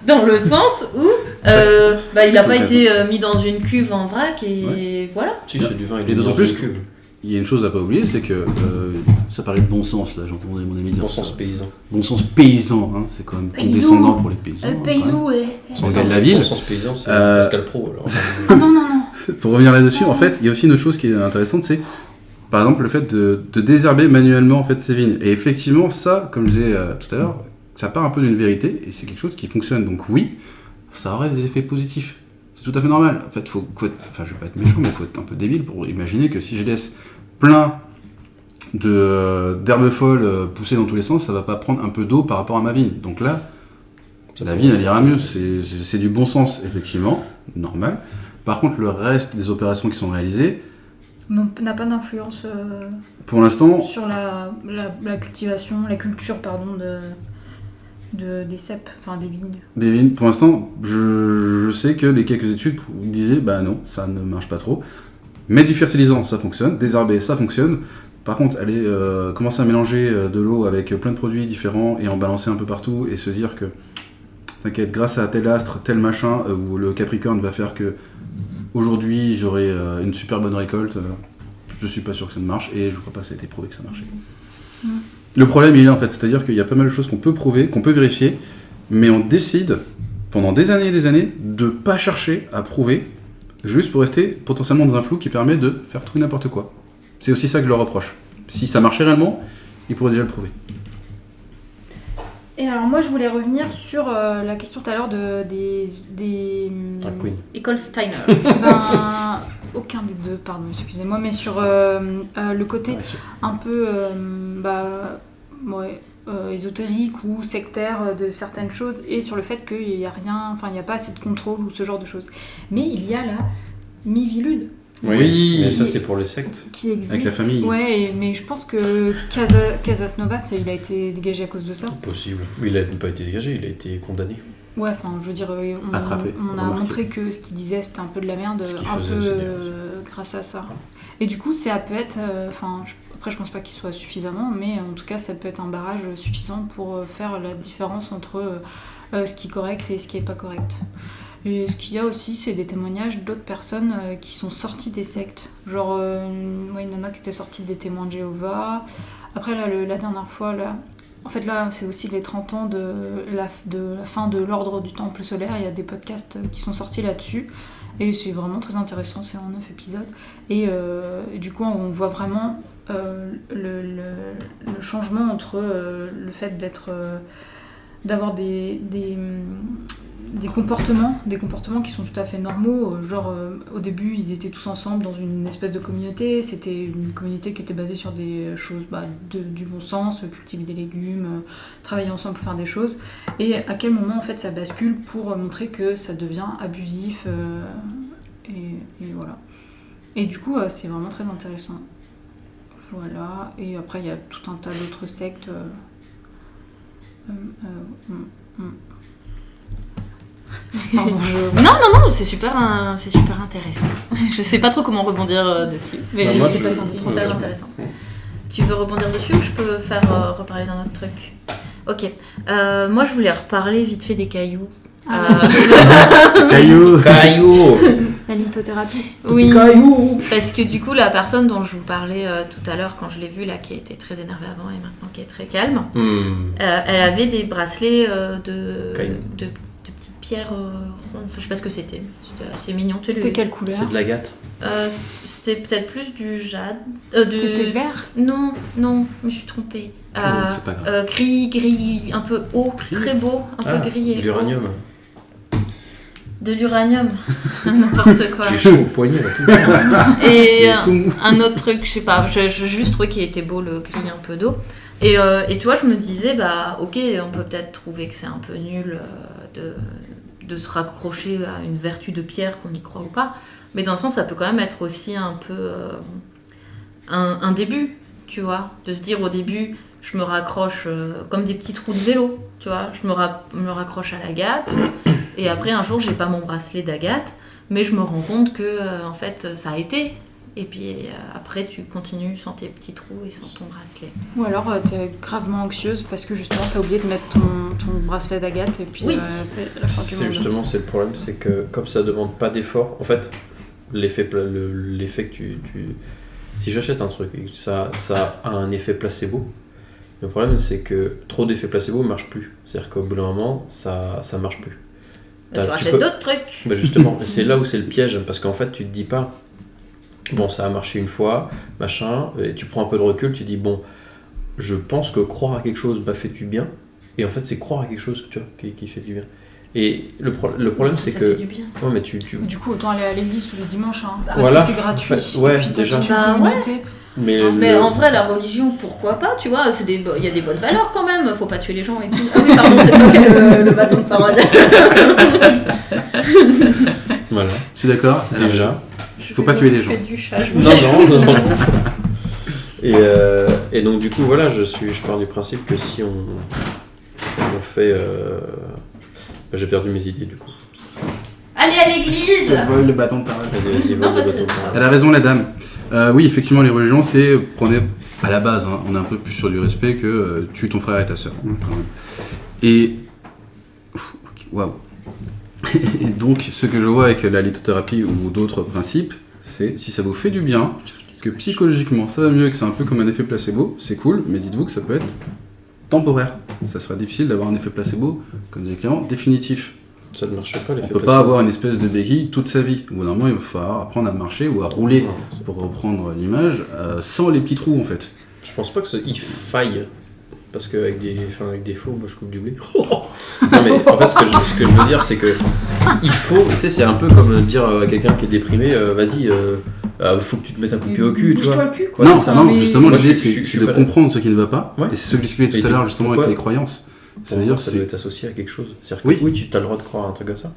dans le sens où il n'a pas été mis dans une cuve en vrac et voilà. Si c'est du vin, il Et est d'autant dans plus une cuve. Il y a une chose à pas oublier, c'est que ça parlait de bon sens, là, j'entendais mon ami dire Bon ça. sens paysan. Bon sens paysan, hein, c'est quand même Paysan. condescendant pour les paysans. hein, quand même. Paysou, ouais. Sans gars de la ville. Bon sens paysan, c'est Euh, Pascal Pro, alors. Ah non. Pour revenir là-dessus, en fait, il y a aussi une autre chose qui est intéressante, c'est par exemple le fait de désherber manuellement en fait ces vignes. Et effectivement, ça, comme je disais tout à l'heure, ça part un peu d'une vérité et c'est quelque chose qui fonctionne. Donc oui, ça aurait des effets positifs. C'est tout à fait normal. En fait, faut être, enfin, je vais pas être méchant, mais il faut être un peu débile pour imaginer que si je laisse plein d'herbes folles pousser dans tous les sens, ça va pas prendre un peu d'eau par rapport à ma vigne. Donc là, la vigne, elle ira mieux. C'est du bon sens, effectivement, normal. Par contre, le reste des opérations qui sont réalisées, N'a pas d'influence pour l'instant, sur la cultivation, la culture, pardon, des cèpes, enfin des vignes. des vignes, pour l'instant, je sais que les quelques études disaient, bah non, ça ne marche pas trop. Mettre du fertilisant, ça fonctionne. Désherber, ça fonctionne. Par contre, aller commencer à mélanger de l'eau avec plein de produits différents et en balancer un peu partout et se dire que, t'inquiète, grâce à tel astre, tel machin, où le Capricorne va faire que aujourd'hui j'aurai une super bonne récolte, je suis pas sûr que ça ne marche et je crois pas que ça a été prouvé que ça marchait. Le problème il est là en fait, c'est-à-dire qu'il y a pas mal de choses qu'on peut prouver, qu'on peut vérifier, mais on décide pendant des années et des années de pas chercher à prouver, juste pour rester potentiellement dans un flou qui permet de faire tout et n'importe quoi. C'est aussi ça que je leur reproche. Si ça marchait réellement, ils pourraient déjà le prouver. Et alors moi je voulais revenir sur la question tout à l'heure des Drag queen. École Steiner. ben, aucun des deux, pardon, excusez-moi, mais sur le côté Ouais, sûr. un peu ésotérique ou sectaire de certaines choses et sur le fait qu'il n'y a rien, enfin il n'y a pas assez de contrôle ou ce genre de choses. Mais il y a la Mivilude Oui, mais ça c'est pour les sectes. qui existe. Avec la famille. Ouais, mais je pense que Casas Novas, il a été dégagé à cause de ça. Possible. Mais il n'a pas été dégagé, il a été condamné. Ouais, enfin, je veux dire, Attrapé, on a remarqué. montré que ce qu'il disait, c'était un peu de la merde, Ce qu'il un faisait peu aussi, d'ailleurs. grâce à ça. Et du coup, ça peut être, après, je pense pas qu'il soit suffisamment, mais en tout cas, ça peut être un barrage suffisant pour faire la différence entre ce qui est correct et ce qui est pas correct. Et ce qu'il y a aussi, c'est des témoignages d'autres personnes qui sont sorties des sectes. Genre, une nana qui était sortie des témoins de Jéhovah. Après, là, la dernière fois, là, en fait, là, c'est aussi les 30 ans de la fin de l'ordre du Temple solaire. Il y a des podcasts qui sont sortis là-dessus. Et c'est vraiment très intéressant, c'est en 9 épisodes. Et du coup, on voit vraiment le changement entre le fait d'avoir des comportements qui sont tout à fait normaux. Genre, au début, ils étaient tous ensemble dans une espèce de communauté. C'était une communauté qui était basée sur des choses du bon sens, cultiver des légumes, travailler ensemble pour faire des choses. Et à quel moment, en fait, ça bascule pour montrer que ça devient abusif. Et voilà. Et du coup, c'est vraiment très intéressant. Voilà. Et après, il y a tout un tas d'autres sectes. Pardon, Non, c'est super intéressant. Je sais pas trop comment rebondir dessus, mais Bah, je moi, sais je- pas si c'est totalement intéressant. Tu veux rebondir dessus ou je peux faire reparler d'un autre truc? Ok. Moi, je voulais reparler vite fait des cailloux. Caillou. Caillou. La lithothérapie. Oui. Caillou. Parce que du coup, la personne dont je vous parlais tout à l'heure, quand je l'ai vue, là, qui était très énervée avant et maintenant qui est très calme, elle avait des bracelets de petites pierres rondes. Enfin, je sais pas ce que c'était. C'était assez mignon. Tu sais, C'était quelle couleur? C'est de l'agate. C'était peut-être plus du jade. C'était vert? Non, je me suis trompée. c'est pas grave. Gris, un peu haut, très beau, un peu gris et haut. L'uranium. De l'uranium, n'importe quoi. J'ai chaud au poignet là. Et tout mou. un autre truc, je sais pas, je juste trouvé qu'il était beau le gris un peu d'eau. Et tu vois, je me disais, bah ok, on peut peut-être trouver que c'est un peu nul de se raccrocher à une vertu de pierre, qu'on y croit ou pas. Mais dans le sens, ça peut quand même être aussi un peu un début, tu vois. De se dire au début, je me raccroche comme des petits trous de vélo, tu vois. Je me raccroche à l'agate. Et après, un jour, j'ai pas mon bracelet d'agate, mais je me rends compte que, en fait, ça a été. Et puis après, tu continues sans tes petits trous et sans ton bracelet. Ou alors t'es gravement anxieuse parce que justement t'as oublié de mettre ton bracelet d'agate et puis Oui. c'est la fin du C'est monde. justement c'est le problème, c'est que comme ça demande pas d'effort, en fait, l'effet que tu si j'achète un truc et que ça a un effet placebo, le problème c'est que trop d'effets placebo ne marche plus. C'est-à-dire qu'au bout d'un moment, ça marche plus. Tu rachètes peux- d'autres trucs. Bah justement, c'est là où c'est le piège, parce qu'en fait, tu te dis pas, bon, ça a marché une fois, machin, et tu prends un peu de recul, tu dis, bon, je pense que croire à quelque chose m'a fait du bien, et en fait, c'est croire à quelque chose tu vois, qui fait du bien. Et le problème, c'est ça que. fait du bien. Ouais, mais tu. Mais du coup, autant aller à l'église tous les dimanches, hein, parce Voilà. que c'est gratuit. En fait, ouais, et puis t'as déjà. toute une Bah, communauté. Mais en vrai, la religion, pourquoi pas, tu vois, il y a des bonnes valeurs quand même, faut pas tuer les gens et tout. Ah oui, pardon, c'est toi qui as le bâton de parole. Voilà, Je suis d'accord. déjà. Faut pas tuer les gens. Je fais du chat, je vous Non, laisse. non. Et donc, du coup, voilà, je pars du principe que si on fait. J'ai perdu mes idées, du coup. Allez à l'église. Le bâton de parole. Vas-y, Non, vas-y, vas-y, vas-y. vas-y. Elle a raison, la dame. Oui, effectivement, les religions, c'est prenez à la base, hein, on est un peu plus sur du respect que tue ton frère et ta sœur, hein, quand même. Et waouh. Et donc, ce que je vois avec la lithothérapie ou d'autres principes, c'est si ça vous fait du bien, que psychologiquement ça va mieux, que c'est un peu comme un effet placebo, c'est cool, mais dites-vous que ça peut être temporaire. Ça sera difficile d'avoir un effet placebo, comme disait Clément, définitif. Ça ne marche pas, On l'effet peut pas placebo. avoir une espèce de béquille toute sa vie. Au bout d'un moment, il va falloir apprendre à marcher ou à rouler, Non, c'est- pour reprendre l'image, sans les petits trous en fait. Je pense pas que il faille. Parce qu'avec des faux, moi je coupe du blé. Non mais en fait ce que je veux dire c'est que il faut, tu sais c'est un peu comme dire à quelqu'un qui est déprimé, vas-y, faut que tu te mettes un coup de pied au cul, tu Bouge-toi vois. le cul, quoi. Ouais, Non, c'est ça. non, mais- justement, Moi, l'idée je c'est suis de pas comprendre ce qui ne va pas. Ouais. Et c'est ce que j'expliquais Et tout à du l'heure coup, justement pourquoi- avec les croyances. Pour C'est-à-dire, moi, ça doit c'est. être associé à quelque chose. C'est-à-dire que Oui. oui, tu as le droit de croire à un truc comme ça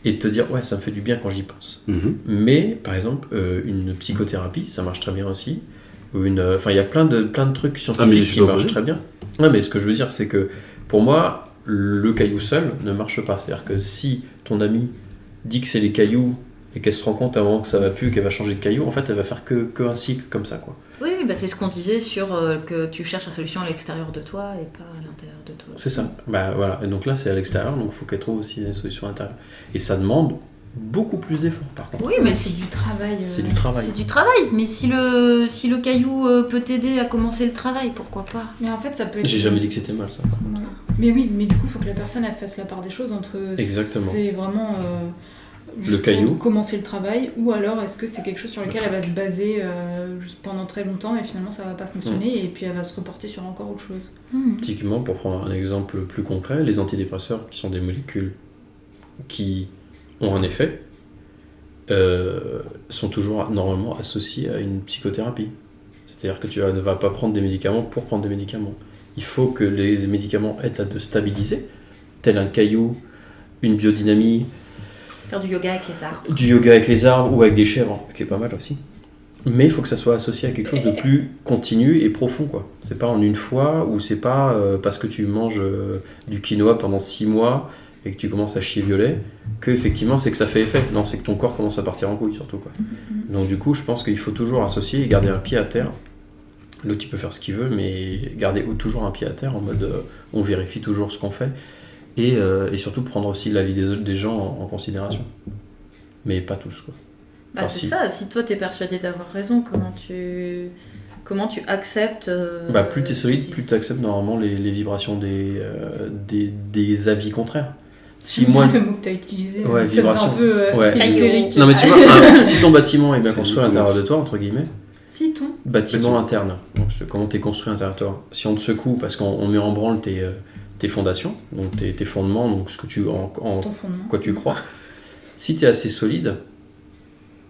et de te dire ouais ça me fait du bien quand j'y pense. Mhm. Mais par exemple une psychothérapie ça marche très bien aussi. Ou enfin il y a plein de trucs mais scientifiques je suis qui pas marchent opposé. très bien. Ouais mais ce que je veux dire c'est que pour moi le caillou seul ne marche pas. C'est-à-dire que si ton ami dit que c'est les cailloux et qu'elle se rend compte à un moment que ça va plus, qu'elle va changer de caillou, en fait elle va faire que un cycle comme ça quoi. Oui, bah, c'est ce qu'on disait sur que tu cherches la solution à l'extérieur de toi et pas à l'intérieur de toi. C'est ça. Bah voilà. Et donc là c'est à l'extérieur donc il faut qu'elle trouve aussi des solutions à l'intérieur. Et ça demande beaucoup plus d'efforts par contre. Oui, mais c'est du travail. C'est du travail. c'est du travail. Mais si le caillou peut t'aider à commencer le travail, pourquoi pas? Mais en fait, ça peut être. J'ai jamais dit que c'était mal ça. Ouais. Mais oui, mais du coup, il faut que la personne elle fasse la part des choses entre. Exactement. C'est vraiment. Le juste caillou. pour commencer le travail, ou alors est-ce que c'est quelque chose sur lequel elle va se baser juste pendant très longtemps et finalement ça va pas fonctionner et puis elle va se reporter sur encore autre chose. Typiquement, pour prendre un exemple plus concret, les antidépresseurs, qui sont des molécules qui ont un effet, sont toujours normalement associés à une psychothérapie. C'est-à-dire que tu ne vas pas prendre des médicaments pour prendre des médicaments. Il faut que les médicaments aident à te stabiliser, tel un caillou, une biodynamie, Faire du yoga avec les arbres. du yoga avec les arbres ou avec des chèvres, qui est pas mal aussi. Mais il faut que ça soit associé à quelque chose de plus continu et profond, quoi. C'est pas en une fois, ou c'est pas parce que tu manges du quinoa pendant 6 mois et que tu commences à chier violet, que effectivement c'est que ça fait effet. Non, c'est que ton corps commence à partir en couille, surtout, quoi. Donc du coup, je pense qu'il faut toujours associer et garder un pied à terre. L'autre, il peut faire ce qu'il veut, mais garder toujours un pied à terre en mode on vérifie toujours ce qu'on fait et surtout prendre aussi l'avis des gens en considération. Mais pas tous, quoi. Bah, Enfin, c'est si. ça, si toi t'es persuadé d'avoir raison, comment tu acceptes Plus t'es solide, plus tu acceptes normalement les vibrations des avis contraires. Si J'aime moi, bien le mot que tu as utilisé, Ouais, ça faisait vibration. un peu Ouais. éthérique. non mais tu vois, si ton bâtiment est bien C'est construit à une l'intérieur de commence. toi, entre guillemets, Si, ton. bâtiment interne, donc comment t'es construit à l'intérieur de toi. Si on te secoue parce qu'on met en branle tes fondations, donc tes fondements, donc ce que Ton fondement. quoi tu crois, si t'es assez solide,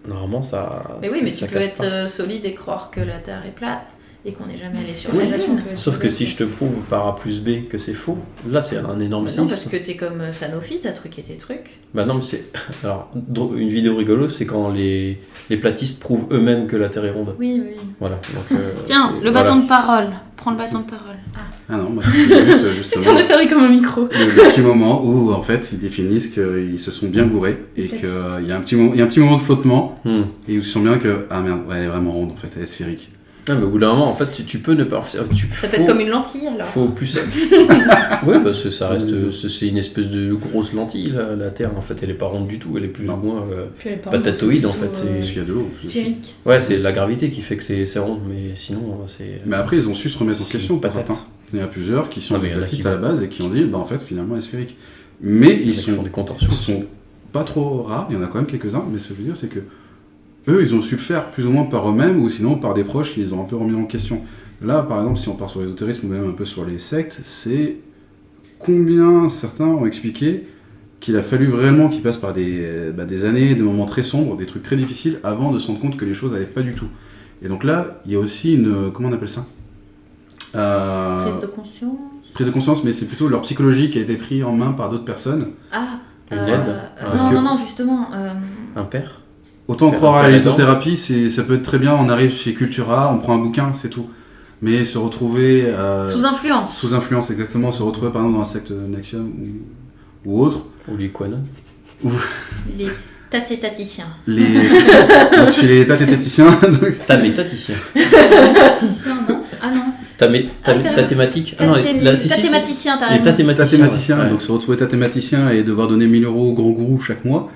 normalement ça. Mais oui, mais ça tu peux casse être pas. solide et croire que la Terre est plate et qu'on n'est jamais allé sur Ta la fondation Lune. peut être Sauf que plate. si je te prouve par A plus B que c'est faux, là c'est un énorme Mais non, séisme. parce que t'es comme Sanofi, t'as truqué tes trucs. Bah non, mais c'est. Alors, une vidéo rigolo, c'est quand les platistes prouvent eux-mêmes que la Terre est ronde. Oui, oui. Voilà. Donc, Tiens, c'est- le bâton voilà. de parole. Prends le bâton de parole. Ah non, moi c'était juste, Tu justement t'en es servi comme un micro. le petit moment où en fait ils définissent qu'ils se sont bien gourés et qu'il y a un petit moment de flottement Hmm. et où tu sens bien que ah merde, ouais, elle est vraiment ronde en fait, elle est sphérique. Non, mais au bout d'un moment, en fait, tu peux ne pas. Ça peut être comme une lentille alors. Faut plus. Ouais, parce que ça reste. C'est une espèce de grosse lentille, la Terre. En fait, elle est pas ronde du tout. Elle est plus ou moins. Puis elle est pas Patatoïde, ronde, en fait, c'est c'est- Parce qu'il y a de l'eau. plutôt, sphérique. Ouais, c'est la gravité qui fait que c'est rond. Mais sinon, c'est. Mais après ils ont su se remettre en C'est question, une patate. patate. Il y en a plusieurs qui sont Ah, mais des il y en a platistes qui à la vont- base et qui ont dit bah en fait finalement elle est sphérique. Mais ils Qui font des contorsions. sont pas trop rares, il y en a quand même quelques-uns, mais ce que je veux dire c'est que eux ils ont su le faire plus ou moins par eux-mêmes ou sinon par des proches qui les ont un peu remis en question. Là par exemple si on part sur l'ésotérisme ou même un peu sur les sectes, c'est combien certains ont expliqué qu'il a fallu vraiment qu'ils passent par des années, des moments très sombres, des trucs très difficiles avant de se rendre compte que les choses allaient pas du tout. Et donc là, il y a aussi une... comment on appelle ça Prise de conscience. Prise de conscience, mais c'est plutôt leur psychologie qui a été prise en main par d'autres personnes. Ah. Une aide. Parce non, que- non, justement. Un père. Autant Faire croire un à peu la là-dedans. lithothérapie, ça peut être très bien, on arrive chez Cultura, on prend un bouquin, c'est tout. Mais se retrouver... Sous influence. sous influence, exactement, se retrouver par exemple dans un secte Nexium ou autre, Ou les Quanon. Les tatétaticiens. donc chez les tatétaticiens, donc- Ta métaticien. Praticien, non. Ah non. Ta thématique. Ah non, là, si, si, si. Tatématiciens, t'as Les raison. tathématiciens. tathématiciens, ouais. donc se retrouver tathématicien et devoir donner 1000 € au grand gourou chaque mois,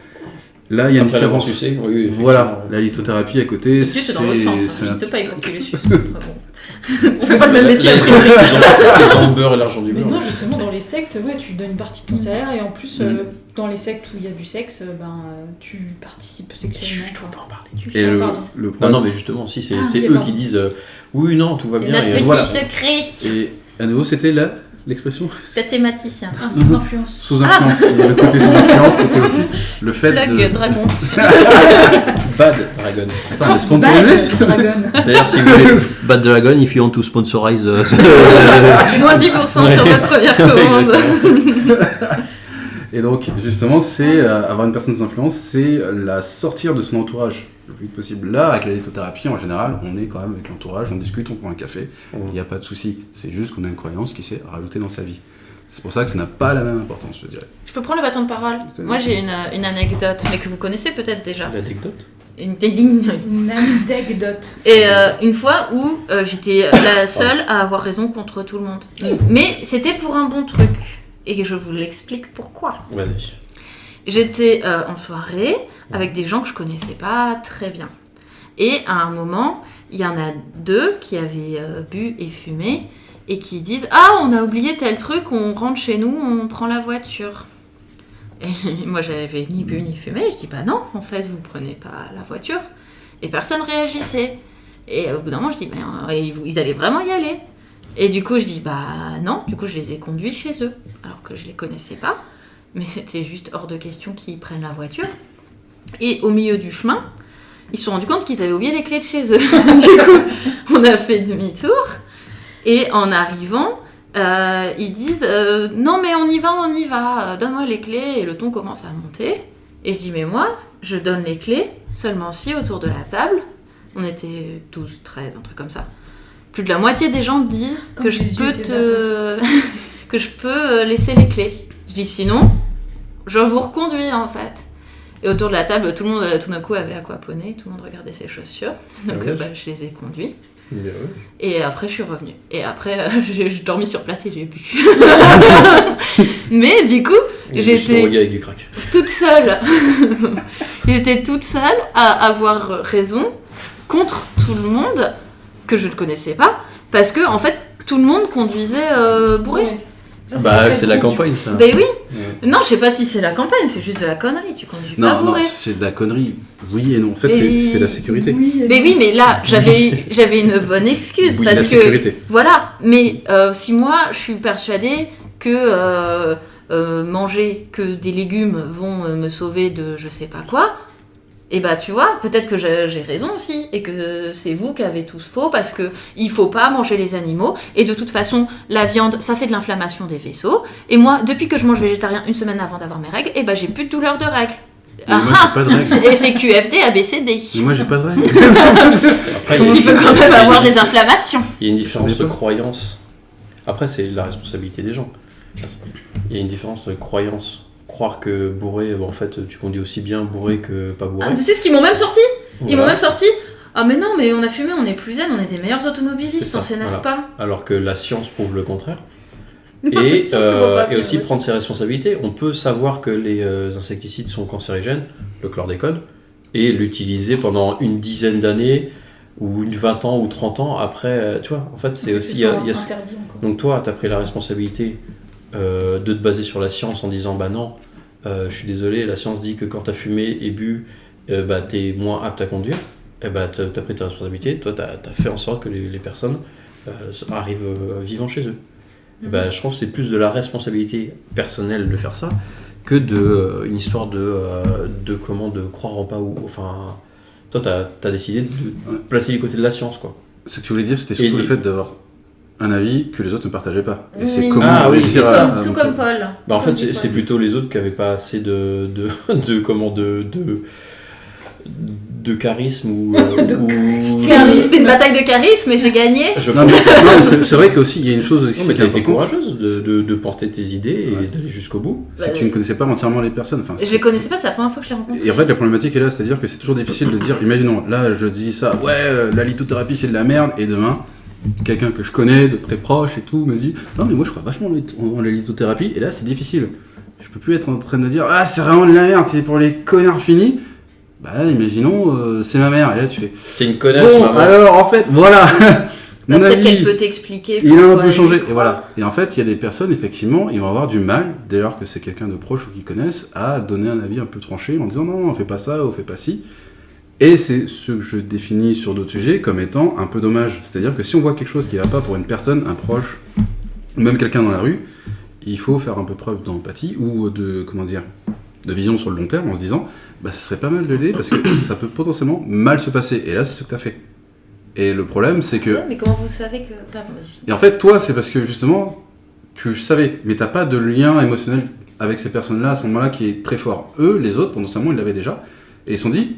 là il y a une Après l'avoir différence. sucé, oui, Voilà, la lithothérapie à côté, Tu c'est dans l'autre sens. c'est Hein. un- Il te paye pour que tu les suces. Après, bon. On fait pas le même métier. Là, ils ont le beurre et l'argent du Mais beurre. non, justement, dans les sectes, ouais, tu donnes une partie de ton salaire et en plus, dans les sectes où il y a du sexe, tu participes sexuellement. Chut, quoi. faut pas en parler. Et Pardon. le Non, problème, non, mais justement, si, c'est Ah, c'est oui, eux pardon. qui disent oui, non, tout va C'est bien. notre Et petit voilà. secret. et à nouveau c'était là l'expression Tatématicien. Ah, sous influence. sous influence. Et le côté sous influence, c'était aussi le fait Plug de... dragon. Bad Dragon. Attends, on est sponsorisé Dragon. D'ailleurs, si vous voulez Bad Dragon, if you want to sponsorize. Moins 10% sur votre première commande. Et donc, justement, c'est avoir une personne sous influence, c'est la sortir de son entourage le plus vite possible. Là, avec la lithothérapie, en général, on est quand même avec l'entourage, on discute, on prend un café, il n'y a pas de souci. C'est juste qu'on a une croyance qui s'est rajoutée dans sa vie. C'est pour ça que ça n'a pas la même importance, je dirais. Je peux prendre le bâton de parole. Moi, j'ai une anecdote, mais que vous connaissez peut-être déjà. L'anecdote. Une digne. Une anecdote. Et une fois où j'étais la seule à avoir raison contre tout le monde. Mais c'était pour un bon truc. Et je vous l'explique pourquoi. Vas-y. J'étais en soirée avec des gens que je connaissais pas très bien. Et à un moment, il y en a deux qui avaient bu et fumé et qui disent « Ah, on a oublié tel truc, on rentre chez nous, on prend la voiture. » Et moi, j'avais ni bu ni fumé. Je dis « Bah non, en fait, vous prenez pas la voiture. » Et personne réagissait. Et au bout d'un moment, je dis bah, « Ils allaient vraiment y aller. » Et du coup, je dis « Bah non. » Du coup, je les ai conduits chez eux, alors que je les connaissais pas. Mais c'était juste hors de question qu'ils prennent la voiture. Et au milieu du chemin, ils se sont rendus compte qu'ils avaient oublié les clés de chez eux. Du coup, on a fait demi-tour. Et en arrivant, ils disent non mais on y va, donne-moi les clés. Et le ton commence à monter. Et je dis mais moi, je donne les clés seulement si autour de la table, On était 12, 13, un truc comme ça. Plus de la moitié des gens disent Comme que je Jésus peux et ses que je peux laisser les clés. Je dis sinon, je vous reconduis en fait. Et autour de la table, tout le monde tout d'un coup avait aquaponé, tout le monde regardait ses chaussures. Donc Ah ouais. je les ai conduits. Bien, ouais. Et après, je suis revenue. Et après, j'ai dormi sur place et j'ai bu. Mais du coup, Je suis j'étais drogué avec du crack. toute seule. J'étais toute seule à avoir raison contre tout le monde que je ne connaissais pas. Parce que, en fait, tout le monde conduisait bourré. Ouais. Ça, Bah, le c'est la fait campagne, ça. Ben oui. Ouais. Non, je sais pas si c'est la campagne, c'est juste de la connerie. Tu conduis pas Non, bourré. c'est de la connerie. Oui et non. En fait, Mais- c'est la sécurité. Mais oui, mais là, j'avais une bonne excuse. Oui, parce la que, sécurité. Voilà, mais si moi, je suis persuadée que manger que des légumes vont me sauver de je sais pas quoi, et bah tu vois, peut-être que j'ai raison aussi, et que c'est vous qui avez tous faux, parce que il faut pas manger les animaux, et de toute façon, la viande, ça fait de l'inflammation des vaisseaux, et moi, depuis que je mange végétarien une semaine avant d'avoir mes règles, et bah j'ai plus de douleur de règles. Mais moi, j'ai pas de règles. Et c'est QFD, ABCD. Mais moi, j'ai pas de règles. Après, Tu peux quand même avoir des inflammations. Il y a une différence J'en ai de pas. croyance. Après, c'est la responsabilité des gens. Il y a une différence de croyance. Croire que bourré, en fait, tu conduis aussi bien bourré que pas bourré. Ah, tu sais ce qu'ils m'ont même sorti Ils m'ont Voilà. même sorti. Ah mais non, mais on a fumé, on est plus zen, on est des meilleurs automobilistes, C'est ça, on s'énerve voilà. pas. Alors que la science prouve le contraire. Non, mais Et, si, tu vois pas et que- aussi prendre ses responsabilités. On peut savoir que les insecticides sont cancérigènes, le chlordécone, et l'utiliser pendant une dizaine d'années, ou une 20 ans, ou 30 ans après. Tu vois, en fait, c'est aussi. il y a ce- interdit encore. Donc toi, tu as pris la responsabilité de te baser sur la science en disant bah non, je suis désolé, la science dit que quand tu as fumé et bu, bah, tu es moins apte à conduire. Et bah, tu as pris ta responsabilité, toi tu as fait en sorte que les personnes arrivent vivants chez eux. Et bah, je pense que c'est plus de la responsabilité personnelle de faire ça que de une histoire de comment de croire en pas ou enfin toi tu as décidé de placer les côtés de la science quoi. Ce que tu voulais dire, c'était surtout Et- le fait d'avoir un avis que les autres ne partageaient pas. Et c'est Oui. comment Ah oui, réussir c'est à... ça. à Tout montrer. comme Paul. Bah en fait, Comme dit c'est Paul. plutôt les autres qui n'avaient pas assez de charisme ou C'était une bataille de charisme et j'ai gagné. je Non, mais c'est vrai qu'aussi, il y a une chose aussi non, mais qui t'as est été importante, courageuse de porter tes idées et Ouais. d'aller jusqu'au bout. c'est que tu ne connaissais pas entièrement les personnes. Enfin, Je les connaissais pas, c'est la première fois que je les rencontre. et en fait, la problématique est là, c'est-à-dire que c'est toujours difficile de dire, imaginons, là, je dis ça, ouais, la lithothérapie, c'est de la merde, et demain, quelqu'un que je connais, de très proche et tout, me dit, non, mais moi, je crois vachement en la lithothérapie, et là, c'est difficile. Je peux plus être en train de dire, ah, c'est vraiment de la merde, c'est pour les connards finis. Bah là, imaginons, c'est ma mère, et là, tu fais, T'es une connasse, bon, maman. alors, en fait, voilà, Bah, mon peut-être avis, qu'elle peut t'expliquer. il a un pourquoi peu elle changé, y et voilà. Et en fait, il y a des personnes, effectivement, ils vont avoir du mal, dès lors que c'est quelqu'un de proche ou qu'ils connaissent, à donner un avis un peu tranché en disant non, on fait pas ça, on fait pas ci. Et c'est ce que je définis sur d'autres sujets comme étant un peu dommage. C'est-à-dire que si on voit quelque chose qui va pas pour une personne, un proche, ou même quelqu'un dans la rue, il faut faire un peu preuve d'empathie ou de, comment dire, de vision sur le long terme en se disant, bah, ça serait pas mal de l'aider parce que ça peut potentiellement mal se passer. Et là, c'est ce que tu as fait. Et le problème, c'est que. Ouais, mais comment vous savez que. Pardon, vas-y. Et en fait, toi, c'est parce que justement, tu savais, mais t'as pas de lien émotionnel avec ces personnes-là à ce moment-là qui est très fort. Eux, les autres, potentiellement, ils l'avaient déjà. Et ils se sont dit,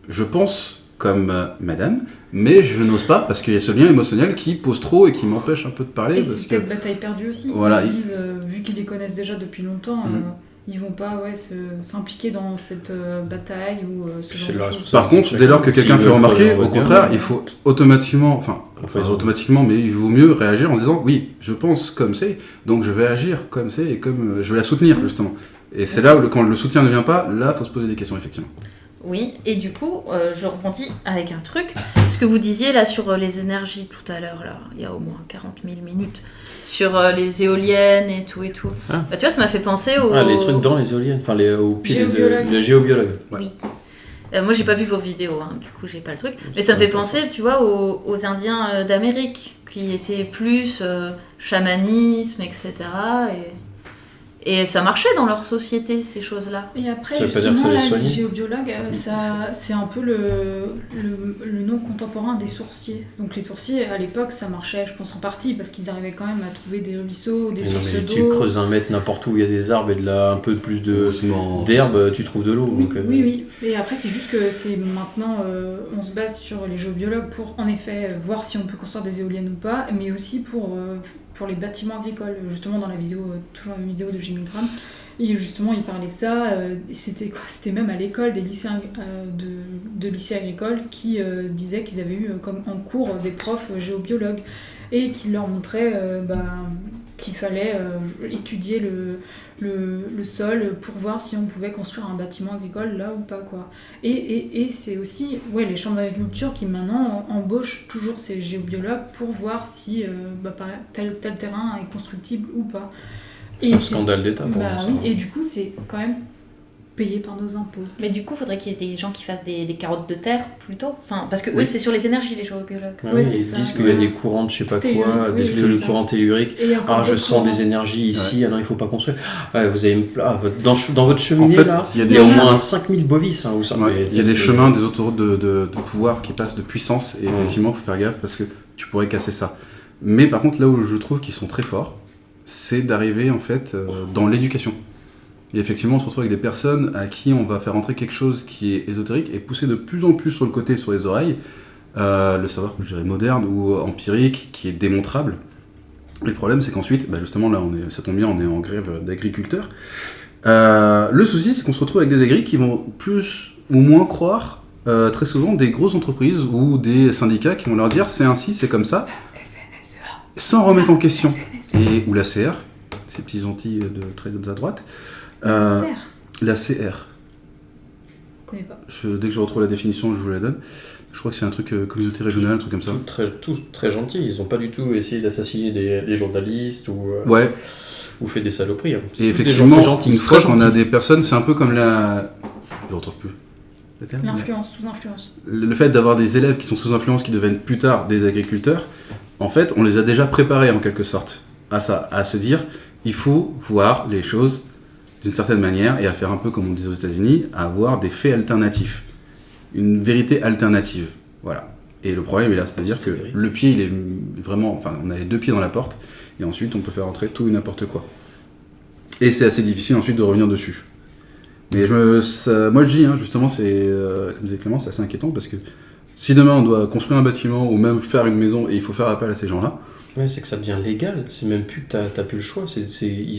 je pense comme madame, mais je n'ose pas parce qu'il y a ce lien émotionnel qui pose trop et qui m'empêche un peu de parler. Et parce c'est que... peut-être bataille perdue aussi. Voilà, Ils se disent, vu qu'ils les connaissent déjà depuis longtemps, Mhm. ils vont pas s'impliquer dans cette bataille ou ce genre C'est de leur choses. Par contre, dès lors que quelqu'un S'ils fait veulent remarquer, crever, on au va dire, contraire, mais- il faut automatiquement, enfin, Enfin, pas automatiquement, mais il vaut mieux réagir en disant oui, je pense comme c'est, donc je vais agir comme c'est et comme je vais la soutenir justement. Et c'est là où quand le soutien ne vient pas, là, faut se poser des questions effectivement. Oui, et du coup, je rebondis avec un truc. Ce que vous disiez là sur les énergies tout à l'heure, là, il y a au moins 40 000 minutes, sur les éoliennes et tout et tout. Ah. Bah, tu vois, ça m'a fait penser au. Ah, les trucs dans les éoliennes, enfin au pied des Géobiologue. les géobiologues. Ouais. Oui. Moi, j'ai pas vu vos vidéos, hein, du coup, j'ai pas le truc. Mais ça me fait penser, tu vois, aux Indiens d'Amérique, qui étaient plus chamanisme, etc. Et ça marchait dans leur société, ces choses-là. Et après, Ça veut pas dire que justement, ça les là, les soigne. géobiologues, c'est un peu le nom qu'on contemporain des sourciers. Donc les sourciers, à l'époque, ça marchait, je pense, en partie, parce qu'ils arrivaient quand même à trouver des ruisseaux, des sources mais d'eau. tu creuses un mètre n'importe où il y a des arbres et un peu plus d'herbe, tu trouves de l'eau. Oui, donc, oui. Et après, c'est juste que c'est maintenant, on se base sur les géobiologues pour, en effet, voir si on peut construire des éoliennes ou pas, mais aussi pour les bâtiments agricoles. Justement, dans la vidéo, toujours une vidéo de Jimmy Graham, et justement, il parlait de ça. C'était même à l'école des lycéens de lycées agricoles qui disaient qu'ils avaient eu comme en cours des profs géobiologues et qui leur montraient qu'il fallait étudier le sol pour voir si on pouvait construire un bâtiment agricole là ou pas, quoi. Et c'est aussi les chambres d'agriculture qui maintenant embauchent toujours ces géobiologues pour voir si tel terrain est constructible ou pas. C'est un scandale d'État pour moi. Oui, et du coup, c'est quand même payé par nos impôts. Mais du coup, il faudrait qu'il y ait des gens qui fassent des carottes de terre plutôt. Enfin, parce que eux, c'est sur les énergies, les géobiologues. Ils disent qu'il y a des courants de je sais pas quoi, le courant tellurique. Je sens des énergies ici, non, il faut pas construire. Vous avez dans votre cheminée, en fait, il y a au moins 5000 bovis. Il y a des chemins, des autoroutes de pouvoir qui passent de puissance, et effectivement, il faut faire gaffe parce que tu pourrais casser ça. Mais par contre, là où je trouve qu'ils sont très forts, c'est d'arriver en fait dans l'éducation. Et effectivement, on se retrouve avec des personnes à qui on va faire entrer quelque chose qui est ésotérique et pousser de plus en plus sur le côté, sur les oreilles, le savoir, je dirais, moderne ou empirique, qui est démontrable. Et le problème, c'est qu'ensuite, justement, là, ça tombe bien, on est en grève d'agriculteurs. Le souci, c'est qu'on se retrouve avec des agriculteurs qui vont plus ou moins croire, très souvent, des grosses entreprises ou des syndicats qui vont leur dire c'est ainsi, c'est comme ça, sans remettre en question. Ou la CR, ces petits gentils très à droite. La CR. Je connais pas. Dès que je retrouve la définition, je vous la donne. Je crois que c'est un truc communauté régionale, un truc comme ça. Tous très gentils, ils n'ont pas du tout essayé d'assassiner des journalistes ou fait des saloperies. Et effectivement, une fois qu'on a des personnes, c'est un peu comme la... Je ne retrouve plus. L'influence, sous influence. Le fait d'avoir des élèves qui sont sous influence, qui deviennent plus tard des agriculteurs, en fait, on les a déjà préparés en quelque sorte à ça, à se dire, il faut voir les choses d'une certaine manière et à faire un peu comme on dit aux États-Unis, à avoir des faits alternatifs, une vérité alternative, voilà. Et le problème est là, c'est-à-dire que le pied, il est vraiment, on a les deux pieds dans la porte et ensuite on peut faire entrer tout et n'importe quoi. Et c'est assez difficile ensuite de revenir dessus. Mais moi je dis, justement, c'est comme disait Clément, c'est assez inquiétant parce que si demain on doit construire un bâtiment ou même faire une maison et il faut faire appel à ces gens-là. Ouais, c'est que ça devient légal, c'est même plus que t'as plus le choix.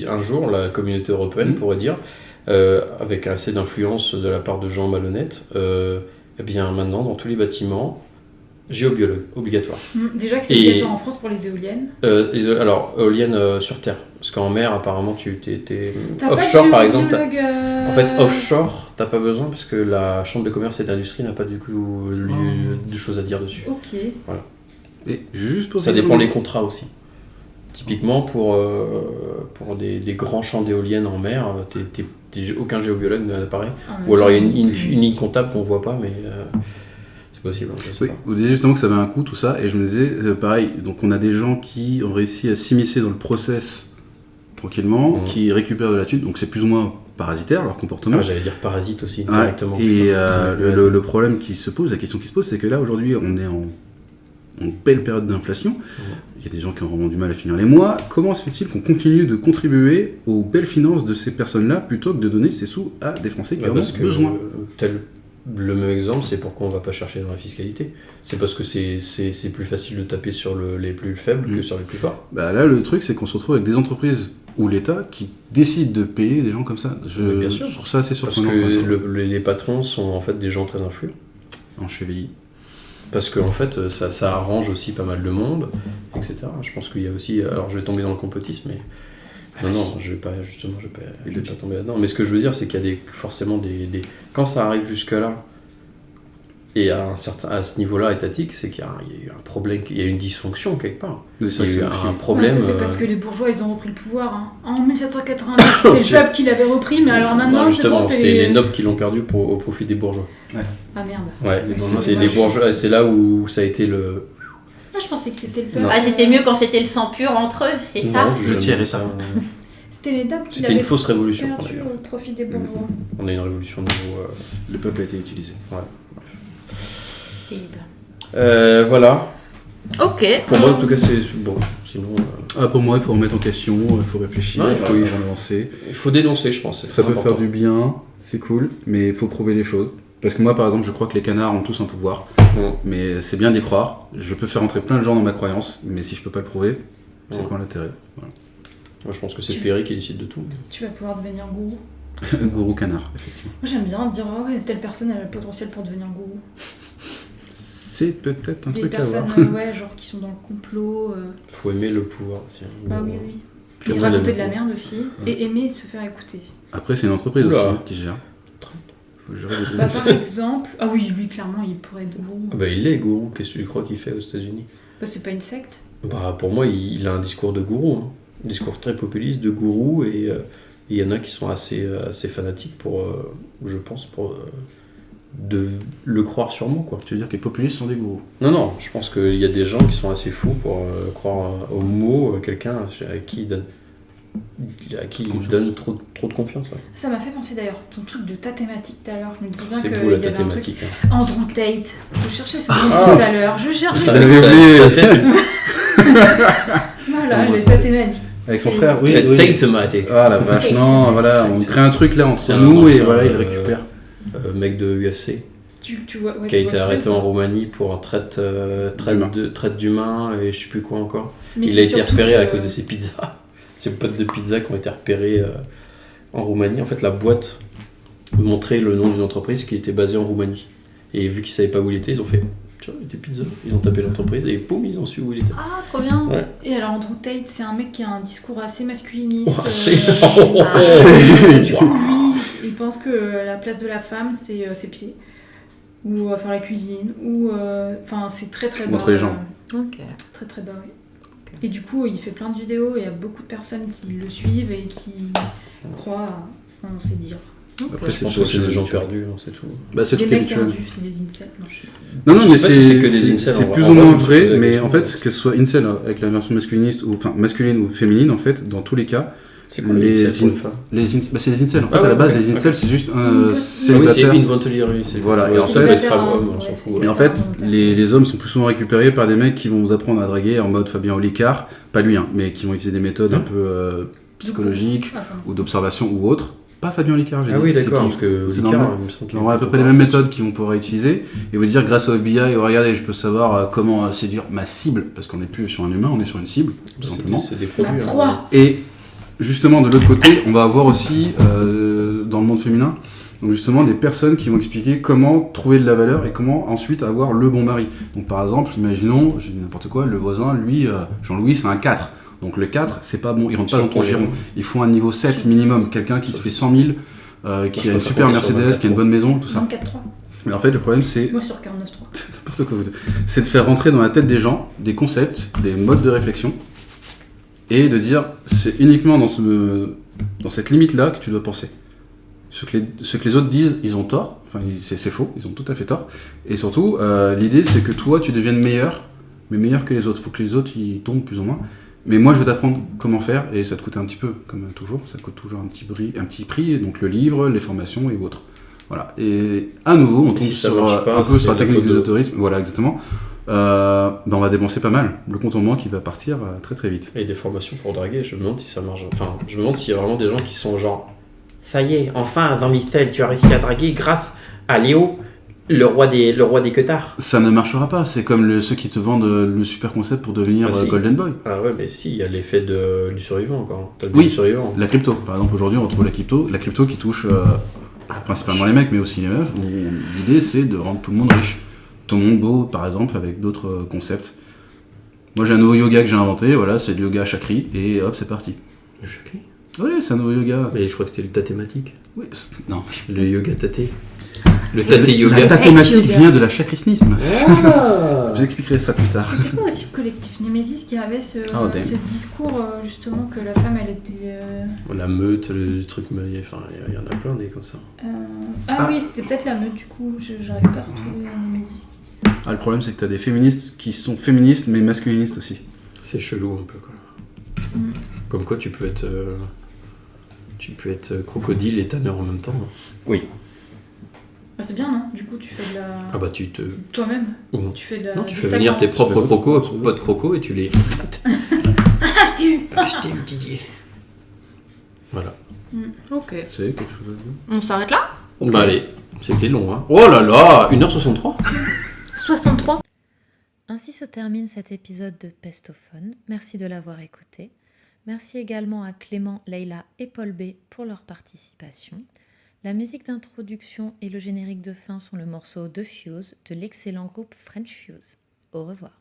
Un jour, la communauté européenne pourrait dire, avec assez d'influence de la part de gens malhonnêtes, eh bien maintenant, dans tous les bâtiments, géobiologue, obligatoire. Déjà que c'est obligatoire en France pour les éoliennes. Alors, éoliennes sur Terre. Parce qu'en mer, apparemment, tu t'es offshore, par exemple. En fait, offshore, t'as pas besoin parce que la Chambre de commerce et d'industrie n'a pas du coup de choses à dire dessus. Ok. Voilà. Et juste pour ça dépend des contrats aussi. Typiquement, pour des grands champs d'éoliennes en mer, aucun géobiologue n'apparaît. Ou alors il y a une ligne comptable qu'on voit pas, mais c'est possible. Oui, vous disiez justement que ça avait un coût, tout ça, et je me disais, pareil, donc on a des gens qui ont réussi à s'immiscer dans le process tranquillement, qui récupèrent de la thune, donc c'est plus ou moins parasitaire leur comportement. J'allais dire parasite aussi, directement. Et le problème qui se pose, la question qui se pose, c'est que là aujourd'hui on est en belle période d'inflation, il y a des gens qui ont vraiment du mal à finir les mois. Comment se fait-il qu'on continue de contribuer aux belles finances de ces personnes-là plutôt que de donner ces sous à des Français qui en ont besoin? Le même exemple, c'est pourquoi on ne va pas chercher dans la fiscalité. C'est parce que c'est plus facile de taper sur les plus faibles que sur les plus forts. Là, le truc, c'est qu'on se retrouve avec des entreprises ou l'État qui décident de payer des gens comme ça. Bien sûr. Sur ça, c'est surprenant. Parce que les patrons sont en fait des gens très influents. En cheville. Parce que en fait, ça arrange aussi pas mal de monde, etc. Je pense qu'il y a aussi... Alors, je vais tomber dans le complotisme, mais... Non, je vais pas tomber là-dedans. Mais ce que je veux dire, c'est qu'il y a forcément des... Quand ça arrive jusque-là, et à ce niveau-là étatique, c'est qu'il y a eu un problème, il y a une dysfonction quelque part. Il y a eu un problème... c'est parce que les bourgeois, ils ont repris le pouvoir. En 1789, c'était le peuple qui l'avait repris, mais alors maintenant, justement, c'était les nobles qui l'ont perdu au profit des bourgeois. Ouais. Ah merde. Ouais, c'est les bourgeois, c'est là où ça a été le... Je pensais que c'était le peuple. C'était mieux quand c'était le sang pur entre eux, c'est ça? Je tirais ça. C'était les nobles qui C'était une fausse révolution. perdu au profit des bourgeois. On a une révolution de nouveau. Le peuple a été utilisé. Ouais. Terrible. Voilà. Ok. Pour moi, en tout cas, c'est bon. Sinon, Pour moi, il faut remettre en question, il faut réfléchir, Ouais, il faut ouais. avancer. il faut dénoncer, je pense. c'est Ça très peut important. faire du bien, c'est cool, mais il faut prouver les choses. Parce que moi, par exemple, je crois que les canards ont tous un pouvoir, mais c'est bien d'y croire. Je peux faire entrer plein de gens dans ma croyance, mais si je peux pas le prouver, c'est Ouais. quoi l'intérêt? Voilà. Moi, je pense que c'est Perry qui décide de tout. Tu vas pouvoir devenir gourou. Gourou canard, effectivement. Moi j'aime bien dire ouais, telle personne elle a le potentiel pour devenir gourou. C'est peut-être un Des truc à personnes voir. ouais, genre qui sont dans le complot. Faut aimer le pouvoir. Tiens. Bah oui, oui. Puis Et après, rajouter de la merde aussi. Et aimer se faire écouter. Après, c'est une entreprise Oula. aussi qui gère. Faut gérer les Bah, business. par exemple, ah oui, lui clairement il pourrait être gourou. Bah, il est gourou. Qu'est-ce que tu crois qu'il fait aux États-Unis? Bah, c'est pas une secte. Bah, pour moi, il a un discours de gourou. Hein. Un discours très populiste de gourou. Et il y en a qui sont assez fanatiques pour, je pense, pour de le croire sûrement, quoi. Tu veux dire que les populistes sont des gourous? Non, je pense qu'il y a des gens qui sont assez fous pour croire au mot quelqu'un à qui il donne trop de confiance. Ouais. Ça m'a fait penser d'ailleurs, ton truc de ta thématique tout à l'heure. Je me disais bien C'est qu'il beau y la avait un truc. thématique. Hein. Andrew Tate. Je cherchais ce mot tout à l'heure. Je cherchais J'avais ce oublié. Sa tête, Voilà, les tathématiques. Avec son frère, oui. la oui. Tate-matique. Ah la vache, Tate. non, voilà, on crée un truc là entre C'est nous un et ancien, voilà, il le récupère. Mec de UFC Tu vois, ouais, qui a tu été vois arrêté ça, en quoi. Roumanie pour traite d'humains et je sais plus quoi encore. Mais Il c'est a été surtout repéré que- à cause de ses pizzas. Ses potes de pizza qui ont été repérés en Roumanie. En fait, la boîte montrait le nom d'une entreprise qui était basée en Roumanie. Et vu qu'ils savaient pas où il était, ils ont fait tiens, des pizzas. Ils ont tapé l'entreprise et boum, ils ont su où il était. Ah, trop bien. Ouais. Et alors Andrew Tate, c'est un mec qui a un discours assez masculiniste. Oh, c'est- Du coup, lui, il pense que la place de la femme, c'est ses pieds. Ou faire la cuisine. Ou... Enfin, c'est très très bas. Montrer les jambes. Ok. Très très bas, oui. Et du coup, il fait plein de vidéos et il y a beaucoup de personnes qui le suivent et qui croient à sait dire. Après, Je pense que c'est des gens perdus, hein, c'est tout. Bah, c'est Des tout mecs habituel. perdus, c'est des incels. Non, je sais pas. Non, Je mais sais pas si c'est que des c'est incels, c'est en plus vrai. ou En moins vrai, je me vrai, pose la mais question. en fait, que ce soit incel avec la version masculiniste ou enfin masculine ou féminine, en fait, dans tous les cas, C'est quoi les incels pour une femme? c'est des incels. En fait, Ah à la ouais, base, ok, les incels, ok. c'est juste un Ah oui, Ah oui, c'est célibataire. involuntarily. Voilà, et en fait- Célibataire, femme, homme, on ouais, s'en c'est- fout. Et en fait, les hommes sont plus souvent récupérés par des mecs qui vont vous apprendre à draguer en mode Fabien Olicard, pas lui, hein, mais qui vont utiliser des méthodes un peu psychologiques Ah, pardon. ou d'observation ou autres. Pas Fabien Olicard, j'ai Ah dit. oui, c'est d'accord, qui- parce que c'est dans Olicard, le- il me semble qu'il On aura à peu près les mêmes méthodes qu'ils vont pouvoir utiliser et vous dire grâce au FBI, regardez, je peux savoir comment séduire ma cible, parce qu'on n'est plus sur un humain, on est sur une cible, tout simplement. C'est des La produits. hein. proie. Et justement, de l'autre côté, on va avoir aussi, dans le monde féminin, donc justement des personnes qui vont expliquer comment trouver de la valeur et comment ensuite avoir le bon mari. Donc par exemple, imaginons, je dis n'importe quoi, le voisin, lui, Jean-Louis, c'est un 4. Donc le 4, c'est pas bon, il rentre pas dans ton giron. Il faut un niveau 7 minimum, quelqu'un qui se fait 100 000, qui je a une préfère super compter sur Mercedes, qui a une bonne maison, tout ça. 24-3. Mais en fait, le problème, c'est Moi sur 49-3. n'importe quoi, c'est de faire rentrer dans la tête des gens des concepts, des modes de réflexion, et de dire c'est uniquement dans cette limite-là que tu dois penser. Ce que les autres disent, ils ont tort, enfin c'est faux, ils ont tout à fait tort. Et surtout, l'idée c'est que toi tu deviennes meilleur, mais meilleur que les autres. Il faut que les autres ils tombent plus ou moins. Mais moi je vais t'apprendre comment faire, et ça te coûte un petit peu, comme toujours, ça te coûte toujours un petit prix, donc le livre, les formations et autres. Voilà. Et à nouveau, on tombe si ça sur, marche pas, un peu c'est sur la la technique faute du de- autorisme, voilà exactement. Ben on va dépenser pas mal. Le compte en banque il va partir très très vite. Et des formations pour draguer, je me demande si ça marche. Enfin, je me demande s'il y a vraiment des gens qui sont genre ça y est, enfin, Jean-Michel, tu as réussi à draguer grâce à Léo, le roi des queutards. Ça ne marchera pas, c'est comme ceux qui te vendent le super concept pour devenir Ah, si. Golden Boy. Ah ouais, mais si, il y a l'effet du survivant encore. T'as le Oui. du survivant. La crypto, par exemple aujourd'hui on retrouve la crypto qui touche principalement les mecs mais aussi les meufs, où l'idée c'est de rendre tout le monde riche. Tout le monde beau par exemple avec d'autres concepts. Moi j'ai un nouveau yoga que j'ai inventé, voilà, c'est le yoga chakri et hop c'est parti. Chakri. Oui, c'est un nouveau yoga. Mais je crois que c'était le tathématique. Oui, non. Le yoga taté. Le taté yoga. La tathématique yoga. vient de la chakrisnisme. Ah. Je vous expliquerai ça plus tard. C'était pas aussi le collectif Némésis qui avait ce discours justement que la femme elle était. La meute, le truc, mais enfin, il y en a plein des comme ça. Ah oui, c'était peut-être la meute du coup, j'arrive pas à retrouver un Némésis qui dit ça. Ah, le problème c'est que t'as des féministes qui sont féministes mais masculinistes aussi. C'est chelou un peu quoi. Mm. Comme quoi tu peux être crocodile et tanneur en même temps. Oui. Ah, c'est bien, non? Du coup, tu fais de la... Ah bah tu te... Toi-même? Mmh. Tu fais de la... Non, tu du fais sac venir en- tes propres C'est crocos, ça. potes crocos, et tu les... Ah, je t'ai eu! Ah, je t'ai eu, Didier. Voilà. Ok. C'est quelque chose à dire. On s'arrête là? Bah allez, c'était long, hein. Oh là là, 1h63. 63. Ainsi se termine cet épisode de Pestophone. Merci de l'avoir écouté. Merci également à Clément, Leïla et Paul B pour leur participation. La musique d'introduction et le générique de fin sont le morceau The Fuse de l'excellent groupe French Fuse. Au revoir.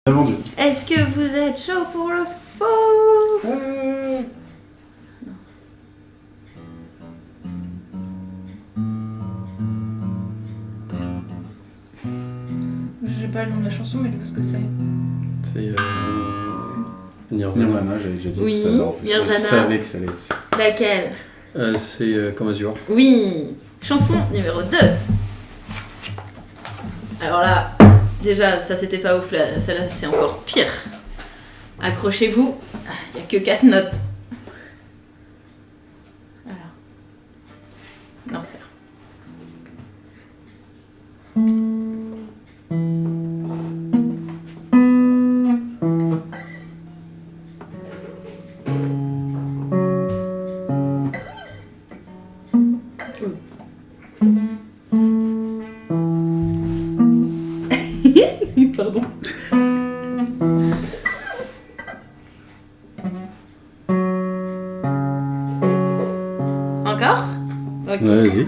Vendu. Est-ce que vous êtes chaud pour le faux? J'ai pas le nom de la chanson, mais je vois ce que c'est. C'est... Nirvana. Nirvana, j'avais déjà dit Oui, tout à l'heure. En plus, Nirvana. Je savais que ça allait être. Laquelle? C'est Comme Azur. Oui. Chanson numéro 2. Alors là, déjà, ça c'était pas ouf, là. Celle-là c'est encore pire. Accrochez-vous, il n'y a que 4 notes. Alors. Non, c'est là. Pardon. Encore? Ok. Ouais, vas-y.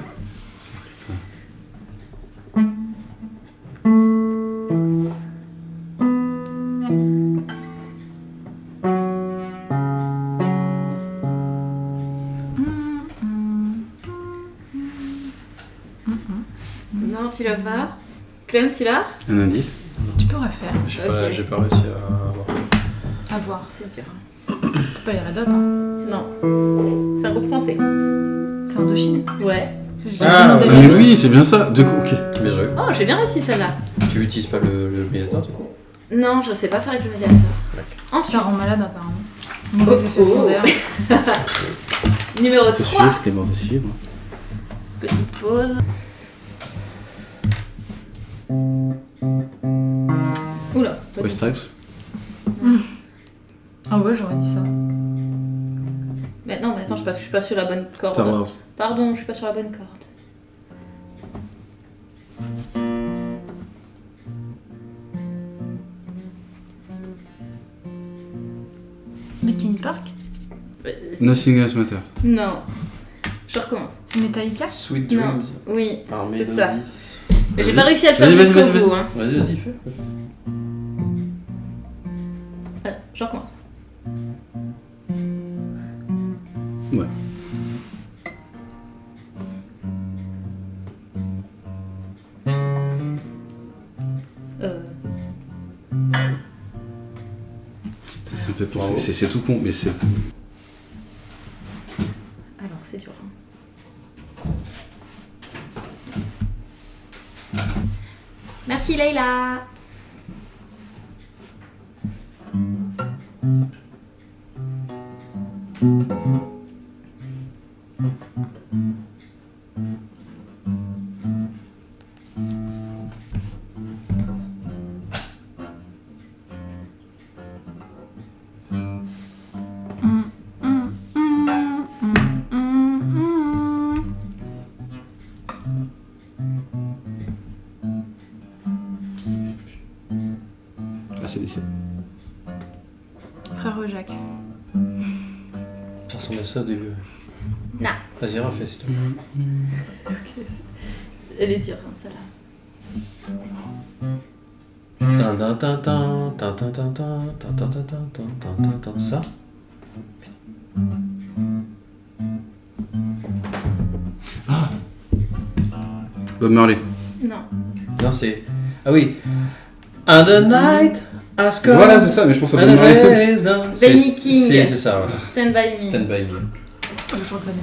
Non, tu l'as pas. Clem, tu l'as? Un indice. Tu peux refaire. Ok. J'ai pas réussi à avoir. À voir. C'est dur. C'est pas les Red Hot, hein. Non. C'est un groupe français. C'est Indochine. Ouais. J'ai Ah, demandé Ah, les mais noms. oui, c'est bien ça. Du coup, ok. Bien joué. Oh, j'ai bien réussi celle-là. Tu utilises pas le médiateur du coup? Non, je sais pas faire avec le médiateur. Ensuite, Ça rend malade, apparemment. Mauvais effets secondaires. numéro Faut 3. suivre, Clément, faut suivre. Petite pause. Oula. pas White Stripes. Ah ouais, j'aurais dit ça. Mais non, mais attends, je suis pas sur la bonne corde. Star Wars. Pardon, je suis pas sur la bonne corde. Linkin Park. Nothing Else Matter. Non. Je recommence. Metallica. Sweet Non. Dreams Oui, par c'est ça. Mélodis. Mais j'ai pas réussi à le faire Vas-y, jusqu'au vas-y, bout. Hein. Vas-y, fais. Je recommence. Ouais. Ça me fait penser. C'est tout con, mais c'est. Alors, c'est dur. Merci Leïla. Ah, c'est lycée. Frère Jacques. Ça ressemble à ça au début. Non. Vas-y, refais, s'il te plaît. Elle est dure, hein, celle-là. Ça. Bob Marley. Non. Non, c'est. Ah oui. And the night has come. Voilà, c'est ça, mais je pense à And Bob the Marley. day is done. Benny King. C'est ça, voilà. Stand by me. Stand by me. Je reconnais.